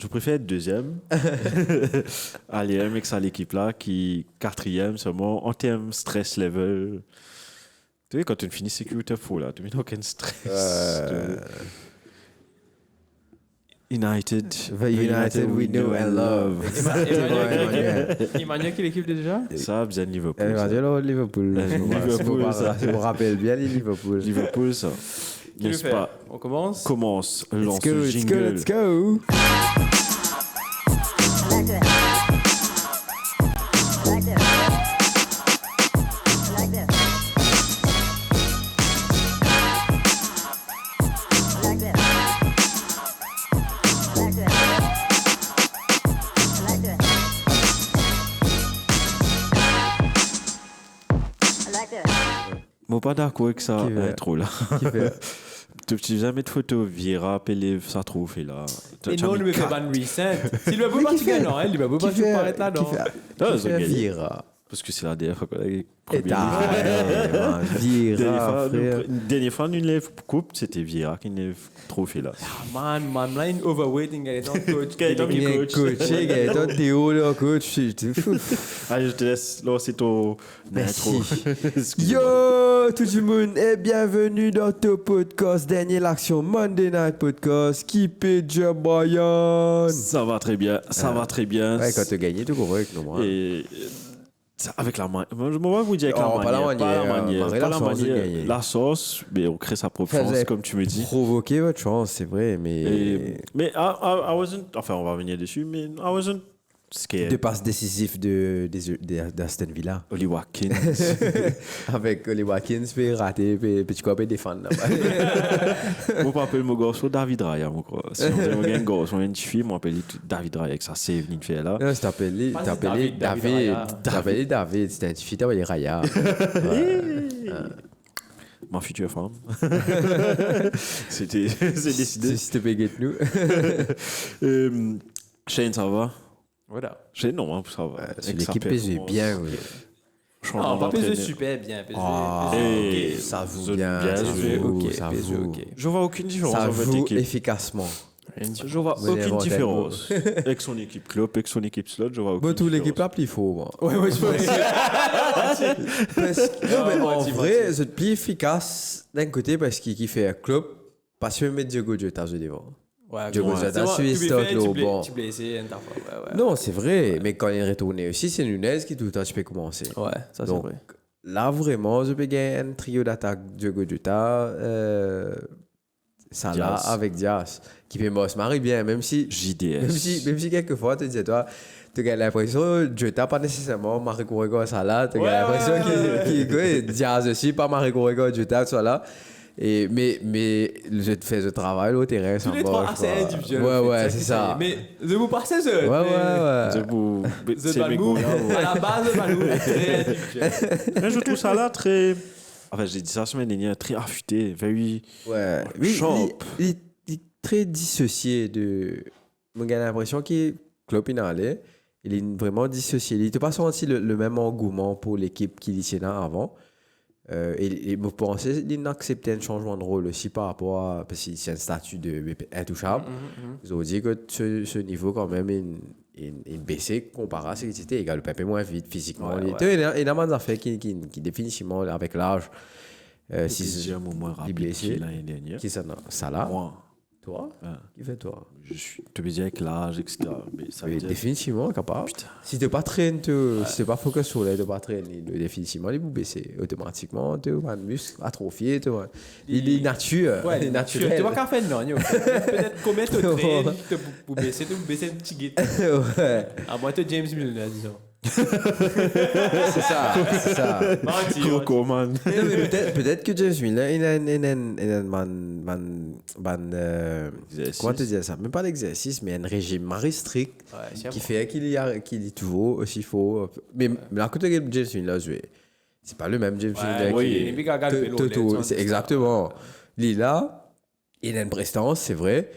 Je préfère être deuxième. Aller avec ça l'équipe-là, qui quatrième seulement, en termes stress level. Tu sais, quand tu finis sécurité fou, là, tu n'as aucun stress. United, we know and love. Emmanuel, quelle équipe déjà? Ça, bien Liverpool. Emmanuel, Liverpool. Liverpool, ça. Je me rappelle bien les Liverpool. Liverpool, ça. Qui le N'est-ce fait? pas? On commence? Commence, lance Let's go, le let's go, jingle. let's go. Moi, pas d'accord avec ça, Qui fait? trop là. Qui fait? Tu n'as jamais de photo Vieira, Pelé, ça trouve, et là. Et non, il me fait ban recent. Si le Liverpool Mais pas qui tu fait? gagnes, non, Liverpool pas tu paraître là, non. Ah, Qui ils ont fait gagné. Vieira? Parce que c'est la dernière fois qu'on a eu Et Vieira, frère. Dernière fois, une lève coupe, c'était Vieira qui lève trophée là. Man, là, il overweight, il est dans le coach. Il est dans le Il est coach, il est dans Théo, là, coach. Tu fou. Allez, je te laisse lancer ton Merci. intro. Excuse-moi. Yo, tout le monde, et bienvenue dans ton podcast, dernière l'action Monday Night Podcast. Keep it your Brian. Ça va très bien, ça va très bien. Ouais, quand tu as gagné, tu comprends avec nous. Et ça, avec la manière. Je vais vous dire avec Oh, la manière. Pas la manière. la Pas la sauce de manière. gagner. La sauce, mais on crée sa propre Vous chance, avez comme tu me dis. Provoquer votre chance, c'est vrai, mais. Mais I wasn't. Enfin, on va revenir dessus, mais I wasn't scared. Deux passes décisives d'Aston Villa. Oli Watkins. Avec les Watkins, puis raté, puis tu peux défendre là-bas. Moi, je m'appelle mon garçon David Raya, mon gars. Si on a un garçon, une fille, moi, je m'appelle David Raya avec sa save, il fait là. Non, c'est appelé Pas David Raya. David, c'est un petit fille, t'as Raya. Ma future femme. C'est décidé. Si tu peux get nous. Shane, ça va? Voilà. Shane, non, hein, ça va. C'est Avec sa l'équipe PSG performance, bien, oui. changement Non, pas PSG d'entraîneur. super bien. PSG, Ah, Et ça vaut vous êtes bien, bien ça joué, vaut, ok, ça PSG, vaut. ok. Je vois aucune différence Ça en fait vaut équipe. efficacement. Je vois Vous avez aucune inventé différence. Avec son équipe Klopp, avec son équipe Slot, je vois aucune Bon, tout l'équipe différence. là, plus faux, moi. Ouais, je peux. Non, mais en Moitié, vrai, c'est plus efficace d'un côté parce qu'il fait un club, parce que mettre Diogo Jota je devant. Ouais, Diogo ouais. Jota, C'est bon, Suisse, tu peux faire, Tottenham, tu bon. Tu blessé, une fois, ouais. Non, c'est vrai, mais quand il est retourné aussi, c'est Nunez qui tout le temps tu peux commencer. Ouais, ça c'est Donc, vrai. là, vraiment, je peux gagner un trio d'attaque Diogo Jota, Salah Diaz. avec Diaz, qui fait moi, se marie bien, même si JDS. même si quelquefois, tu disais, toi, tu as l'impression, Jota pas nécessairement Marie Corrego à Salah, tu as Ouais, l'impression ouais, qu'il Diaz aussi, pas Marie Corrego Jota, tout ça là. Et, mais je fais ce travail au terrain, Tous les trois assez individuels. Ouais, c'est ça. Mais je vous passe ça. C'est pour. The C'est mes Balmou, gars, à la base, le Balmou est très individuel. Mais je trouve ça là très. Enfin, j'ai dit ça la semaine dernière, très affûté, very. Ouais. Oui, Sharp. il est très dissocié de. Moi, j'ai l'impression qu'il Klopp il en allait. Il est vraiment dissocié. Il n'a pas senti le même engouement pour l'équipe qu'il y avait avant. Et me pensais qu'il acceptait un changement de rôle aussi par rapport à. Parce que c'est un statut de intouchable. Ils ont dit que ce niveau, quand même, il baissait comparé à ce qu'il était. Il galopait un peu moins vite physiquement. Ouais, Il y a énormément d'affaires qui définitivement, avec l'âge, Si un moment il rapide blessé. l'année dernière. Qui ça, ça là? Moi, Toi? hein, Qui fait toi? je suis. Tu veux dire avec l'âge, etc. Mais ça veut Oui, dire. définitivement capable. Putain. Si tu pas traîné, si tu pas focus sur les, tu pas traîné, définitivement, il vous baisser automatiquement, tu as un muscle atrophié, il est nature, Ouais, il est naturel. Tu vois qu'à faire non, yo. Peut-être combien tu traînes pour baisser un petit guide. Ouais, À moi, tu James Milner, disons. c'est ça, c'est ça. Menti, Coco, man. Non, mais peut-être que James Miller, il a comment te dire ça? Même pas l'exercice, mais un régime très strict Ouais, qui fait qu'il est toujours aussi faux. Mais à côté de James Miller, c'est pas le même James Miller oui, qui il est big à galoper l'eau, c'est exactement. Il est là, il a une prestance, c'est vrai.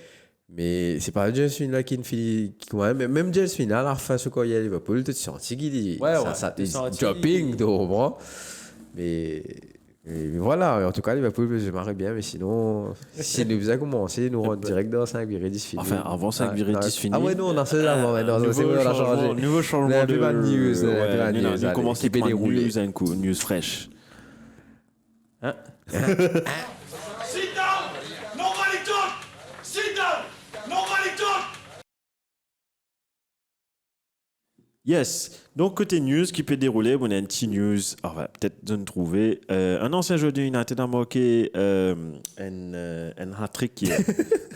Mais c'est pas James Miller qui même James Miller, à la fin, ce qu'il y a à Liverpool, tu te sens qu'il Ouais, ça tu sens dropping, tu comprends? Mais Et voilà, en tout cas, Liverpool, je m'arrête bien, mais sinon, si nous faisions commencer, nous rentrons direct dans 5 virées 10 finis. Enfin, avant 5 virées 10 finis. Ah ouais, non, on a ça avant, maintenant, c'est vrai, on a changé. Nouveau changement On a de... plus pas de news, on a plus pas de news, On allez, commence qui peut par dérouler. news, un coup, news fraîche. Hein? Sit down! Nobody talk! Sit down! Nobody talk! Yes. Donc, côté news qui peut dérouler, on a un petit news. Alors, va peut-être de nous trouver. Un ancien joueur de United a marqué un hat-trick qui est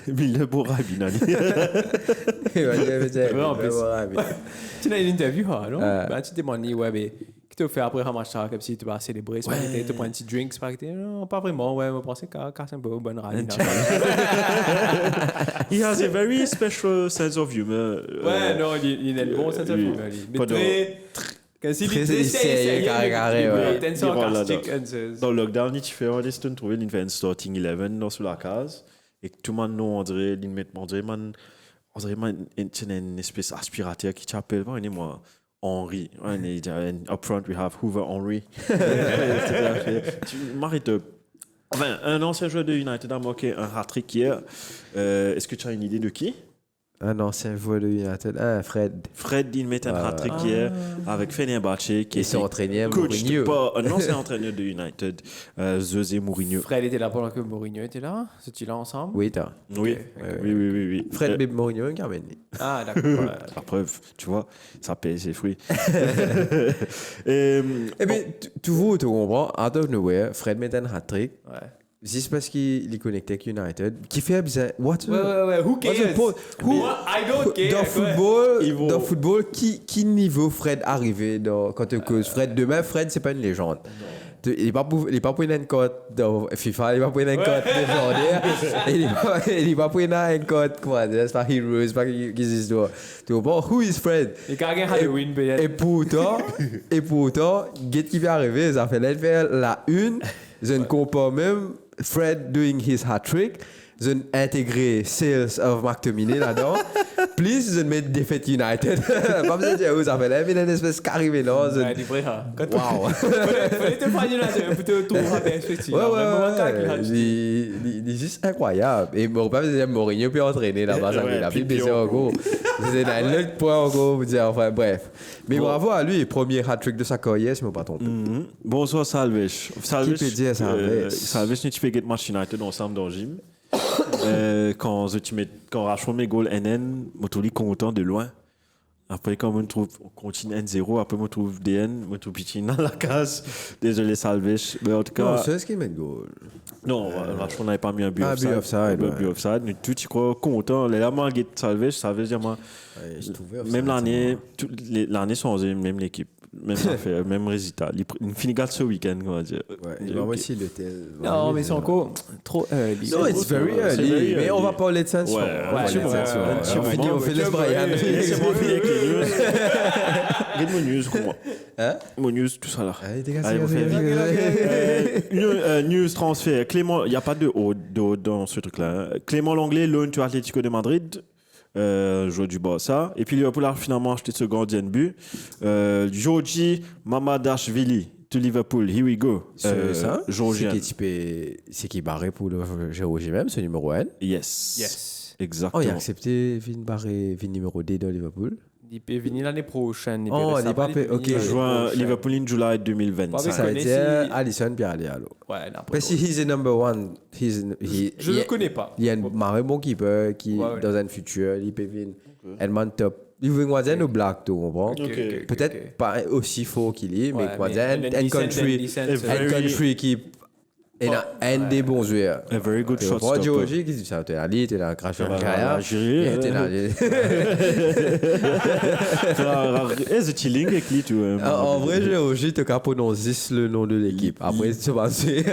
Millebora Binali. En plus. Tu as une interview, non? Ben, tu te demandes, ouais, mais qu'est-ce que tu fais après un match comme si tu vas célébrer, tu prends un petit drink, c'est pas que non, pas vraiment, ouais, on pensait qu'à c'est un peu bonne radio. He has a very special sense of humor. Ouais, non, il a le bon sens of humor. Mais très... Quand il Très est sérieux, carré, ouais. Il est sarcastique. Dans le lockdown, il fait un instant trouver une fait un starting 11 dans sous la case et que tout le monde on dirait une espèce aspirateur qui t'appelle pas moi Henry. Up front we have Hoover Henry. Tu m'arrêtes. Enfin, un ancien joueur de United a marqué un hat-trick hier. Est-ce que tu as une idée de qui? Un ancien joueur de United, Fred. Fred, il met un hat-trick hier avec Fenerbahce qui Ils sont entraînés coach Mourinho. pas un ancien entraîneur de United, José Mourinho. Fred était là pendant que Mourinho était là. C'est-tu là ensemble? Oui, t'as. Oui, oui. Fred et Mourinho, Carmen. Ah, d'accord. La preuve, tu vois, ça paye ses fruits. Eh bien, tu vois, tu comprends, out of nowhere, Fred met un hat-trick. Ouais. C'est parce qu'il est connecté avec United. Qui fait bizarre. What? Ouais. Who cares? I don't care. Dans football, qui niveau Fred arrivé quand tu causes Fred? Demain, Fred, c'est pas une légende. Il n'est pas pour une cote dans FIFA, il n'est pas pour une cote légendaire, il n'est pas pour une cote, quoi. C'est pas Hero, c'est pas qui existe. Tu comprends? Who is Fred? Il y a quelqu'un Halloween, peut-être. Et pourtant, get qui vient arriver, ça fait la une, je ne comprends même Fred doing his hat-trick, je ne intégré Sales of McTominay là-dedans, plus je ne mets défaite United. Pas besoin de dire où ça fait là, mais il y a une espèce carré là. Ouais, du vrai, hein. Wow. Fallait te faire United, plutôt tout rapide, effectivement. Ouais. Il est juste incroyable. Et mon père disait Mourinho peut entraîner là-bas, ça fait la Bible, c'est en gros. C'est un autre point en gros, vous dire, enfin bref. Mais bravo à lui, premier hat-trick de sa carrière, si je ne me pas trompé. Bonsoir Salvesh. Qui peut dire Salvesh? Salvesh, nous tu fais get match United ensemble dans le gym. Quand Rachel met goal NN, je suis content de loin. Après, quand on continue N0, après, on trouve DN, on trouve Pichine dans la case. Désolé, Salvesh. Mais en tout cas. Non, c'est ce qui met le goal. Non, Rachel n'avait pas mis un but offside. But offside. Nous, tout y crois content. Les lames get Salvesh, ça veut dire, moi. Même l'année sans même l'équipe. Même affaire, même résultat. Il finit ce week-end, on va dire. Ouais, il va aussi le tel. Non, mais c'est encore trop early. Non, it's very early. Mais on va parler de sanction. On fait les Brian. C'est mon fille avec les news. Regarde mon news, comment. Hein? Mon news, tout ça là. Allez, on fait news transfert. Clément, il n'y a pas de haut dans ce truc-là. Clément Lenglet, loan to Atlético de Madrid. Joueur du Barça. Et puis Liverpool a finalement acheté ce gardien de but. Georgi Mamadashvili to Liverpool. Here we go. C'est ça? Georgien. C'est qui barré pour le Georgie même, ce numéro 1. Yes. Oh, Exactement. il a accepté Vin numéro 2 dans Liverpool. Il peut venir l'année prochaine. Oh, il n'est pas fait. Ok. Juin, Liverpool in July 2025. Ça veut dire Alisson puis Ali alors. Ouais, n'importe quoi. Parce que he's the number one. Je ne le connais pas. Il y a un maré bon keeper qui, dans un futur, il peut venir. Edmond top. Il veut quoi dire, nous black, tu comprends? Peut-être pas aussi fort qu'il est, mais quoi dire, un country qui est un des bons joueurs. A very good shot stopper. Georgie, qui dit ça? Tu es allé, tu es là, craché un carrière. Tu es là. C'est chilling avec lui, tu vois. En vrai, Georgie, tu as prononcé le nom de l'équipe. Après, tu vas passer.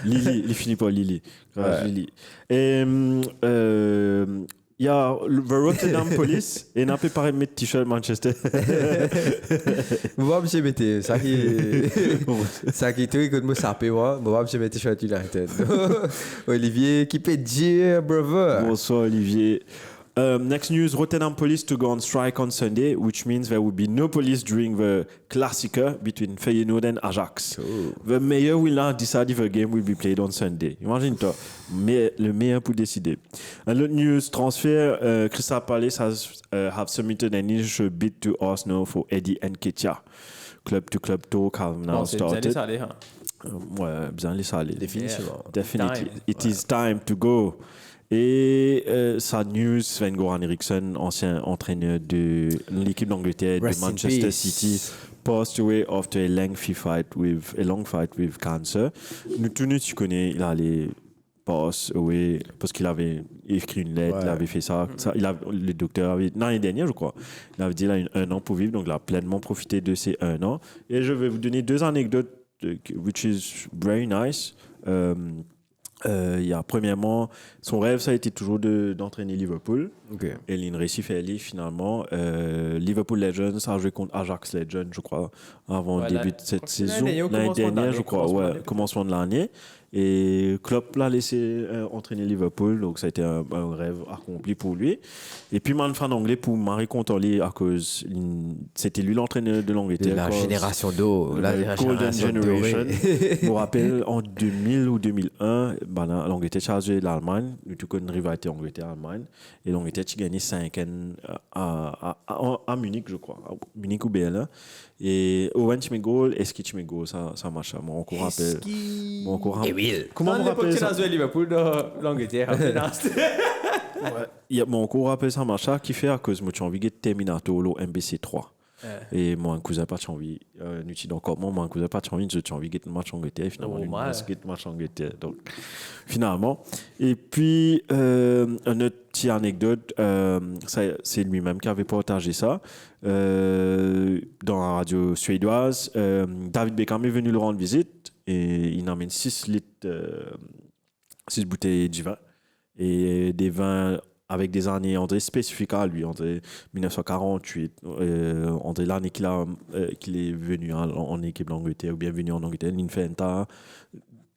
Lily, il finit par Lily. Lily. Et il y a le Rotterdam Police et n'a pas parlé de mettre t-shirt Manchester. Moi, je mettais ça qui tout écoute moi sapé moi je mettais t-shirt United. Olivier qui peut dire brother. Bonsoir Olivier. Next news, Rotterdam police to go on strike on Sunday, which means there will be no police during the Klassiker between Feyenoord and Ajax. The mayor will not decide if the game will be played on Sunday. Imagine-toi, mais le meilleur pour décider. Another news, transfer, Crystal Palace have submitted an initial bid to Arsenal for Eddie Nketiah. Club-to-club talk have now C'est bien started. salé, hein. Ouais, bien laissé aller. Définitivement. Definitely. Time. It is time to go. Et sa news, Sven-Goran Eriksson, ancien entraîneur de l'équipe d'Angleterre de Rest in Manchester peace. City, passed away after a long fight with cancer. Nous tous nous, tu connais, il allait pass away parce qu'il avait écrit une lettre, il avait fait ça. Le docteur avait, l'année dernière, je crois, il avait dit il a un an pour vivre, donc il a pleinement profité de ces un an. Et je vais vous donner 2 anecdotes, which is very nice. Premièrement, son rêve, ça a été toujours d'entraîner Liverpool. Ok. Et il a réussi à faire finalement. Liverpool Legends a joué contre Ajax Legends, je crois, avant le début de cette saison. L'année dernière, je crois, commencement de l'année. Et Klopp l'a laissé entraîner Liverpool, donc ça a été un rêve accompli pour lui. Et puis, man fan anglais pour Marie Contorli, à cause c'était lui l'entraîneur de l'Angleterre. De la génération d'eau, la Golden génération Generation. dorée. Je me rappelle, en 2000 ou 2001, l'Angleterre a joué l'Allemagne, tout comme une rivalité Angleterre-Allemagne. Et l'Angleterre a gagné 5 à Munich, je crois. À Munich ou Berlin. Et Owen Chimegol, Eski Chimegol, ça marche. Moi, encore rappelle. Comment on rappelle ça? Tu as Liverpool dans l'Angleterre. Il y a mon cours rappelle ça marche qui fait à cause moi j'ai envie de Terminator le MBC 3. Et mon cousin pas envie n'utilise encore mon cousin pas envie j'ai envie de match Angleterre finalement une match Angleterre donc finalement et puis une autre petite anecdote c'est lui-même qui avait partagé ça dans la radio suédoise. David Beckham est venu le rendre visite et il amène 6 bouteilles de vin et des vins avec des années spécifiques à lui, entre 1948, entre l'année qu'il est venu en équipe d'Angleterre ou bien venu en Angleterre, l'Infanta,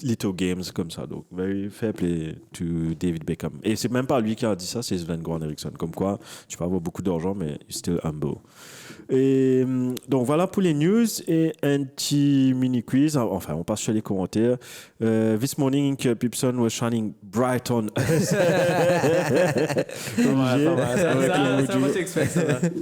Little Games comme ça. Donc, very fair play to David Beckham. Et c'est même pas lui qui a dit ça, c'est Sven-Goran Eriksson. Comme quoi, tu peux avoir beaucoup d'argent, mais still humble. Et donc voilà pour les news et un petit mini quiz. Enfin, on passe sur les commentaires. This morning, Pipson was shining bright on us.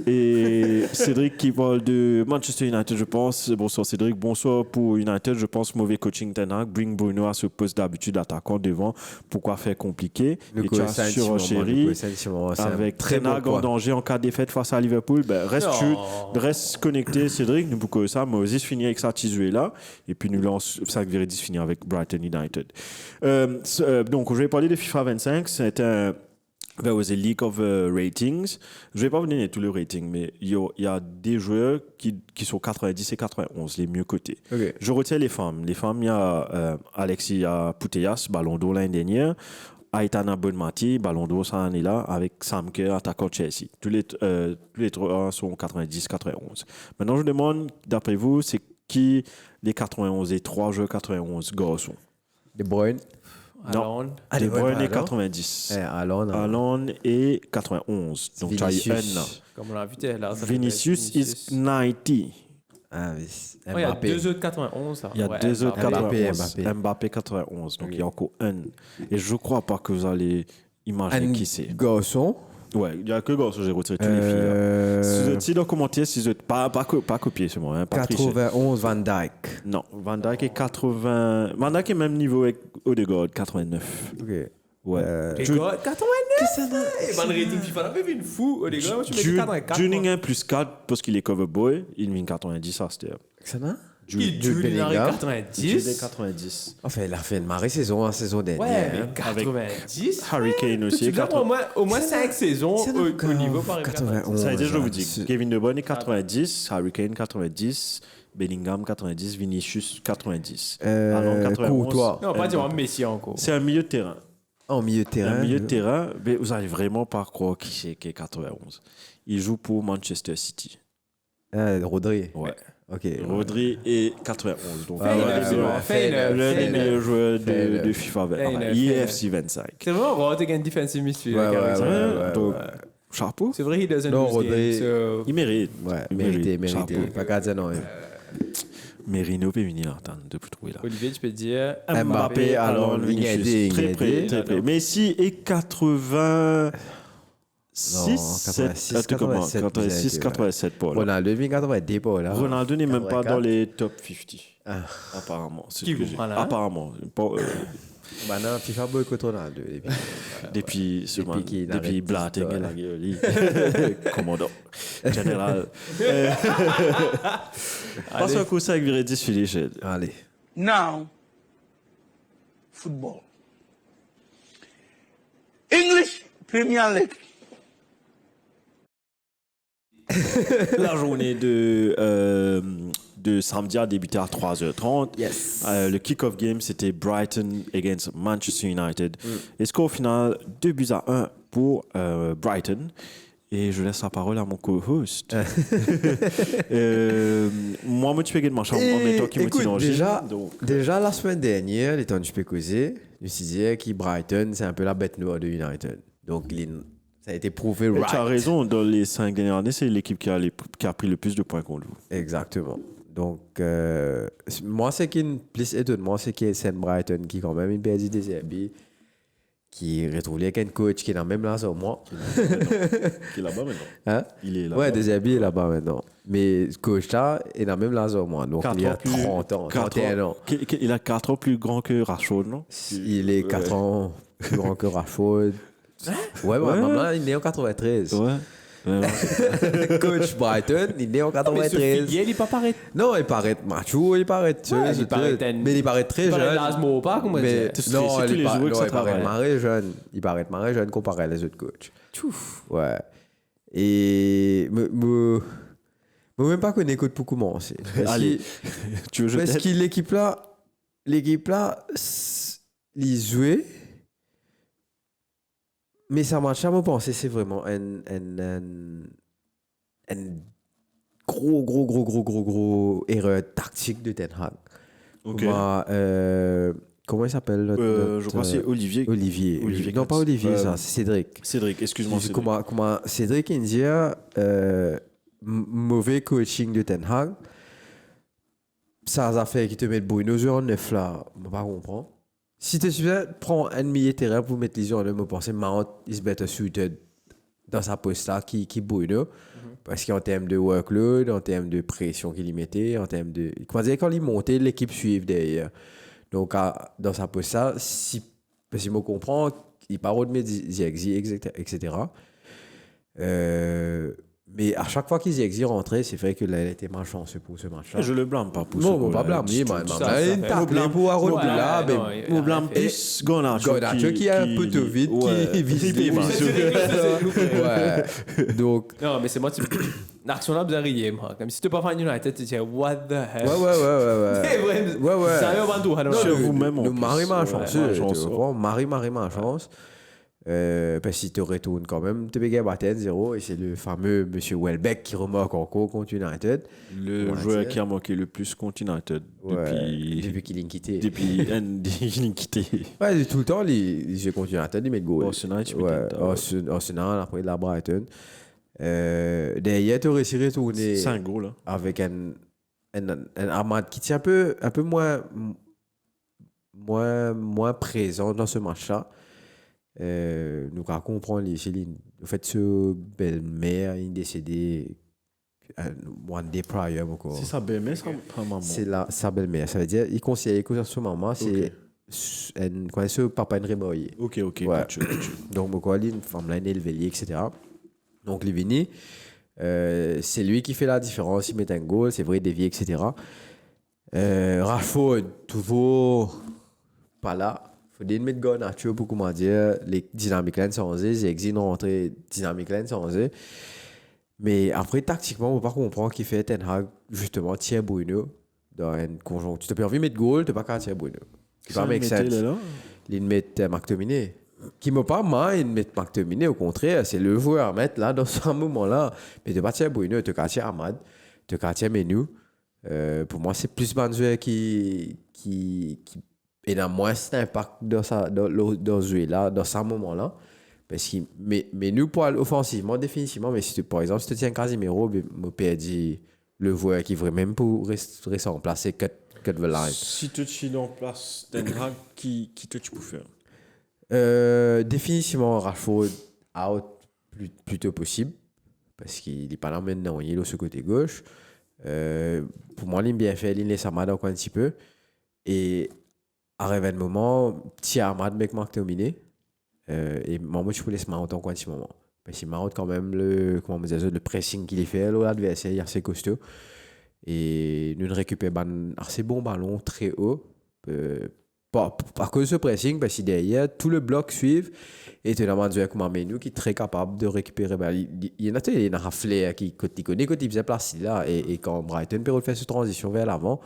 Et Cédric qui parle de Manchester United, je pense. Bonsoir Cédric, bonsoir pour United. Je pense mauvais coaching Ten Hag. Bring Bruno à ce poste d'habitude attaquant devant. Pourquoi faire compliqué? Le et tu as surenchéri avec Ten Hag en danger en cas de défaite face à Liverpool. Ben, reste connecté Cédric, nous pour ça. Moses finit avec sa tisouée là. Et puis nous lance 5,10 finit avec Brighton United. Donc je vais parler de FIFA 25. C'est un There was a leak of ratings. Je ne vais pas vous donner tous les ratings, mais il y a des joueurs qui sont 90 et 91, les mieux cotés. Okay. Je retiens les femmes. Les femmes, il y a Alexia Putellas, Ballon d'Or l'année dernière. Aitana Bonmati, Ballon d'Or cette année-là, avec Sam Kerr, attaquant Chelsea. Tous les trois sont 90-91. Maintenant, je demande, d'après vous, c'est qui les 91 et 3 joueurs 91 garçons? De Bruyne. Non, De Bruyne et 90. Haaland et 91. Donc, tu as eu un an. Comme on l'a vu, là. Vinicius is 90. Ah oui. Il y a 2 autres 91. Il y a 2 autres 91. Mbappé 91. Donc, il y a encore un. Et je ne crois pas que vous allez imaginer qui c'est. Garçon. Ouais, il n'y a que garçon, j'ai retiré tous les filles. Si vous êtes ici dans le commentaire, si vous êtes pas copié, c'est moi. Hein, 91 Van Dijk. Non, Van Dijk est 80. Van Dijk est même niveau avec Odegaard, 89. Ok. Ouais. Odegaard, 89? Qu'est-ce que c'est ça? Ban rating FIFA, on a fait une fou. Odegaard, tu mets 84. Juninho plus 4 parce qu'il est cover boy, il vient 90 à cette heure. Ça va? Jude Bellingham 90. 90. Enfin, il a fait une marée saison en saison dernière. Ouais, mais 90. Harry Kane aussi. Au moins 5 saisons au niveau par 91. Ça veut dire, je vous dis, Kevin De Bruyne est 90, Harry Kane 90, Bellingham 90, Vinicius 90. Haaland 91. Courtois. Non, pas dire Messi encore. C'est un milieu de terrain. En milieu de terrain. Un milieu de terrain, mais vous allez vraiment pas croire qui est 91. Il joue pour Manchester City. Rodri. Ouais. Ok. Rodri est 91. Donc, l'un des meilleurs joueurs de FIFA 25. IFC 25. C'est vraiment rare de gagner defensive midfield. Ouais. Donc, Chapeau. C'est vrai, he doesn't Non, lose Rodri- games, so... Il mérite. Ouais, Il mérité. Chapeau. Pas qu'à dire non. Mérino peut venir attendre depuis trouver là. Olivier, tu peux dire... Mbappé, alors, Vinicius. Très près, très près. Messi est 86. Non, 86, 87, 86, 87 pour là. Ronaldo, il 90 pour là. Ronaldo n'est même pas 84. dans les top 50. Ah. Apparemment. C'est Qui ce que vous j'ai. prend là? Apparemment. Pas, Maintenant, FIFA boycott Ronaldo. depuis qu'il Blatter, arrête la gueule. Commandant. Général. Passe un coup ça avec Viredis Filichet. Allez. Now, football. English Premier League. La journée de samedi a débuté à 3h30. Yes. Le kick-off game, c'était Brighton against Manchester United. Et score final, 2-1 pour Brighton. Et je laisse la parole à mon co-host. Moi, je suis de chambre en même temps qui me Écoute, tient déjà la semaine dernière, les temps que je peux causer, je me suis dit que Brighton, c'est un peu la bête noire de United. Donc, ça a été prouvé Tu right. as raison, dans les 5 dernières années, c'est l'équipe qui a pris le plus de points contre vous. Exactement. Donc, moi, ce qui me plus étonnement, c'est que c'est Brighton qui, quand même, il perd des herbis, qui retrouve avec un coach qui est dans le même là au moi. Qui est là-bas maintenant. Hein? Il est là-bas. Ouais, des herbis est là-bas maintenant. Mais ce coach-là est dans le même là au moi. Donc, il y a 30 ans, 31 ans. Il a 4 ans plus grand que Rashford, non? Il est 4 ans plus grand que Rashford. Ouais, maman, il est né en 93. Ouais. Coach Brighton, il est né en Mais ce 93. Figuel, il pas paraît... Non, il paraît macho, il paraît mais il paraît très Il paraît jeune. Lasmo, pas, comment Mais dire. non, c'est tous les joueurs que ça il paraît travaille. marré jeune. Il paraît marré jeune comparé à les autres coachs. Ouais. Et me même pas connaître coach pour commencer. Allez, tu veux Parce jeter? que l'équipe là, il jouait. Mais ça m'a jamais pensé, c'est vraiment un gros erreur tactique de Ten Hag. Ok. Comment il s'appelle Je crois que c'est Olivier. Olivier. Olivier Non, pas Katz. Olivier, ça, c'est Cédric. Cédric, excuse-moi. Cédric. Comment Cédric India, mauvais coaching de Ten Hag. Ça a fait qu'il te met Bruno sur en neuf là, je ne comprends. Si tu prends un milieu terrain pour mettre les yeux en neuf, je pense que Mount is better suited dans sa poste là qui Bruno. Parce qu'en termes de workload, en termes de pression qu'il y mettait, en termes de. Quand il montait, l'équipe suivait derrière. Donc, dans sa poste là, si je me comprends, il parle de mes etc. Mais à chaque fois qu'ils y rentraient, c'est vrai que là, elle était malchanceux pour ce match-là. Je le blâme pas pour Non, ce on va goal-là. blâmer, man. ça Il fait- tape pour Aaron Ouais, là, non, mais. On blâme plus Garnacho Garnacho qui est un peu trop vite, qui vise des Ouais. Donc. Non, mais c'est moi, l'action là, vous arrivez, moi. Comme si tu pas fan United, tu dis, what the hell? Ouais. C'est vrai. Ouais. Sérieux, avant tout, alors. Non, Chez vous-même, en nous plus. marie ma chance. Ouais, malchance. Marie ma chance. Parce que si tu retournes quand même, tu peux gagner 0 et c'est le fameux monsieur Welbeck qui remarque encore contre United. Le Ouais, joueur c'est- qui a manqué le plus contre United Depuis depuis qu'il est quitté. il est quitté. Ouais, tout le temps, les jeux contre United, ils mettent goal. Arsenal, tu Ouais, m'étonnes. Arsenal, après la Brighton. Derrière, tu réussis à retourner C'est un gros là. avec un Ahmad qui tient un peu moins présent dans ce match-là. Nous comprenons le fait ce belle-mère est décédée one day prior encore. C'est sa belle-mère, sa maman. C'est sa belle-mère. Ça veut dire il conseille que sa maman c'est quand ce papa est réveillé. Ok. Ouais. Gotcha. Donc pourquoi une femme là est élevée etc. Donc il vini c'est lui qui fait la différence, il met un goal, c'est vrai dévié etc. Rashford toujours pas là. Faut dire mettre Garnacho pour comment dire les dynamiques là sont les exits rentrées dynamiques là sont mais après tactiquement on peut pas comprendre qui fait Ten Hag justement tient Bruno dans une conjoncture. Tu t'as pas envie de mettre goal, tu pas qu'à tirer Bruno. C'est pas make sense. Il met McTominay qui m'a pas mal de mettre McTominay, au contraire c'est le joueur à mettre là dans ce moment là, mais tu pas tirer Bruno, tu qu'à tirer Ahmad, tu qu'à tirer Menu. Pour moi c'est plus bon joueur qui et dans moins d'impact dans ce jeu-là, dans ce moment-là. Parce que, mais nous, pour aller offensivement, définitivement, mais si tu, par exemple, si tu tiens Casimiro, me perdu le joueur qui vraiment même pour rester en place, c'est cut the line. Si tu es en place, Ten Hag, qui tu peux faire? Définitivement, Rashford out plus tôt possible. Parce qu'il n'est pas là maintenant, il est sur le côté gauche. Pour moi, il est bien fait, il laisse Ahmad encore un petit peu. Et arrivé un moment, petit Ahmad, mec, Marc terminé. Et moi, je peux laisser Mount encore un petit moment. Parce que Mount, quand même, le pressing qu'il fait, l'adversaire, il est assez costaud. Et nous récupérons un assez bon ballon très haut. Pas à cause de ce pressing, parce que derrière, tout le bloc suit. Et tu as un joueur comme Amenu qui est très capable de récupérer. Il y en a un flair qui connaît quand il faisait place là. Et quand Brighton peut faire cette transition vers l'avant,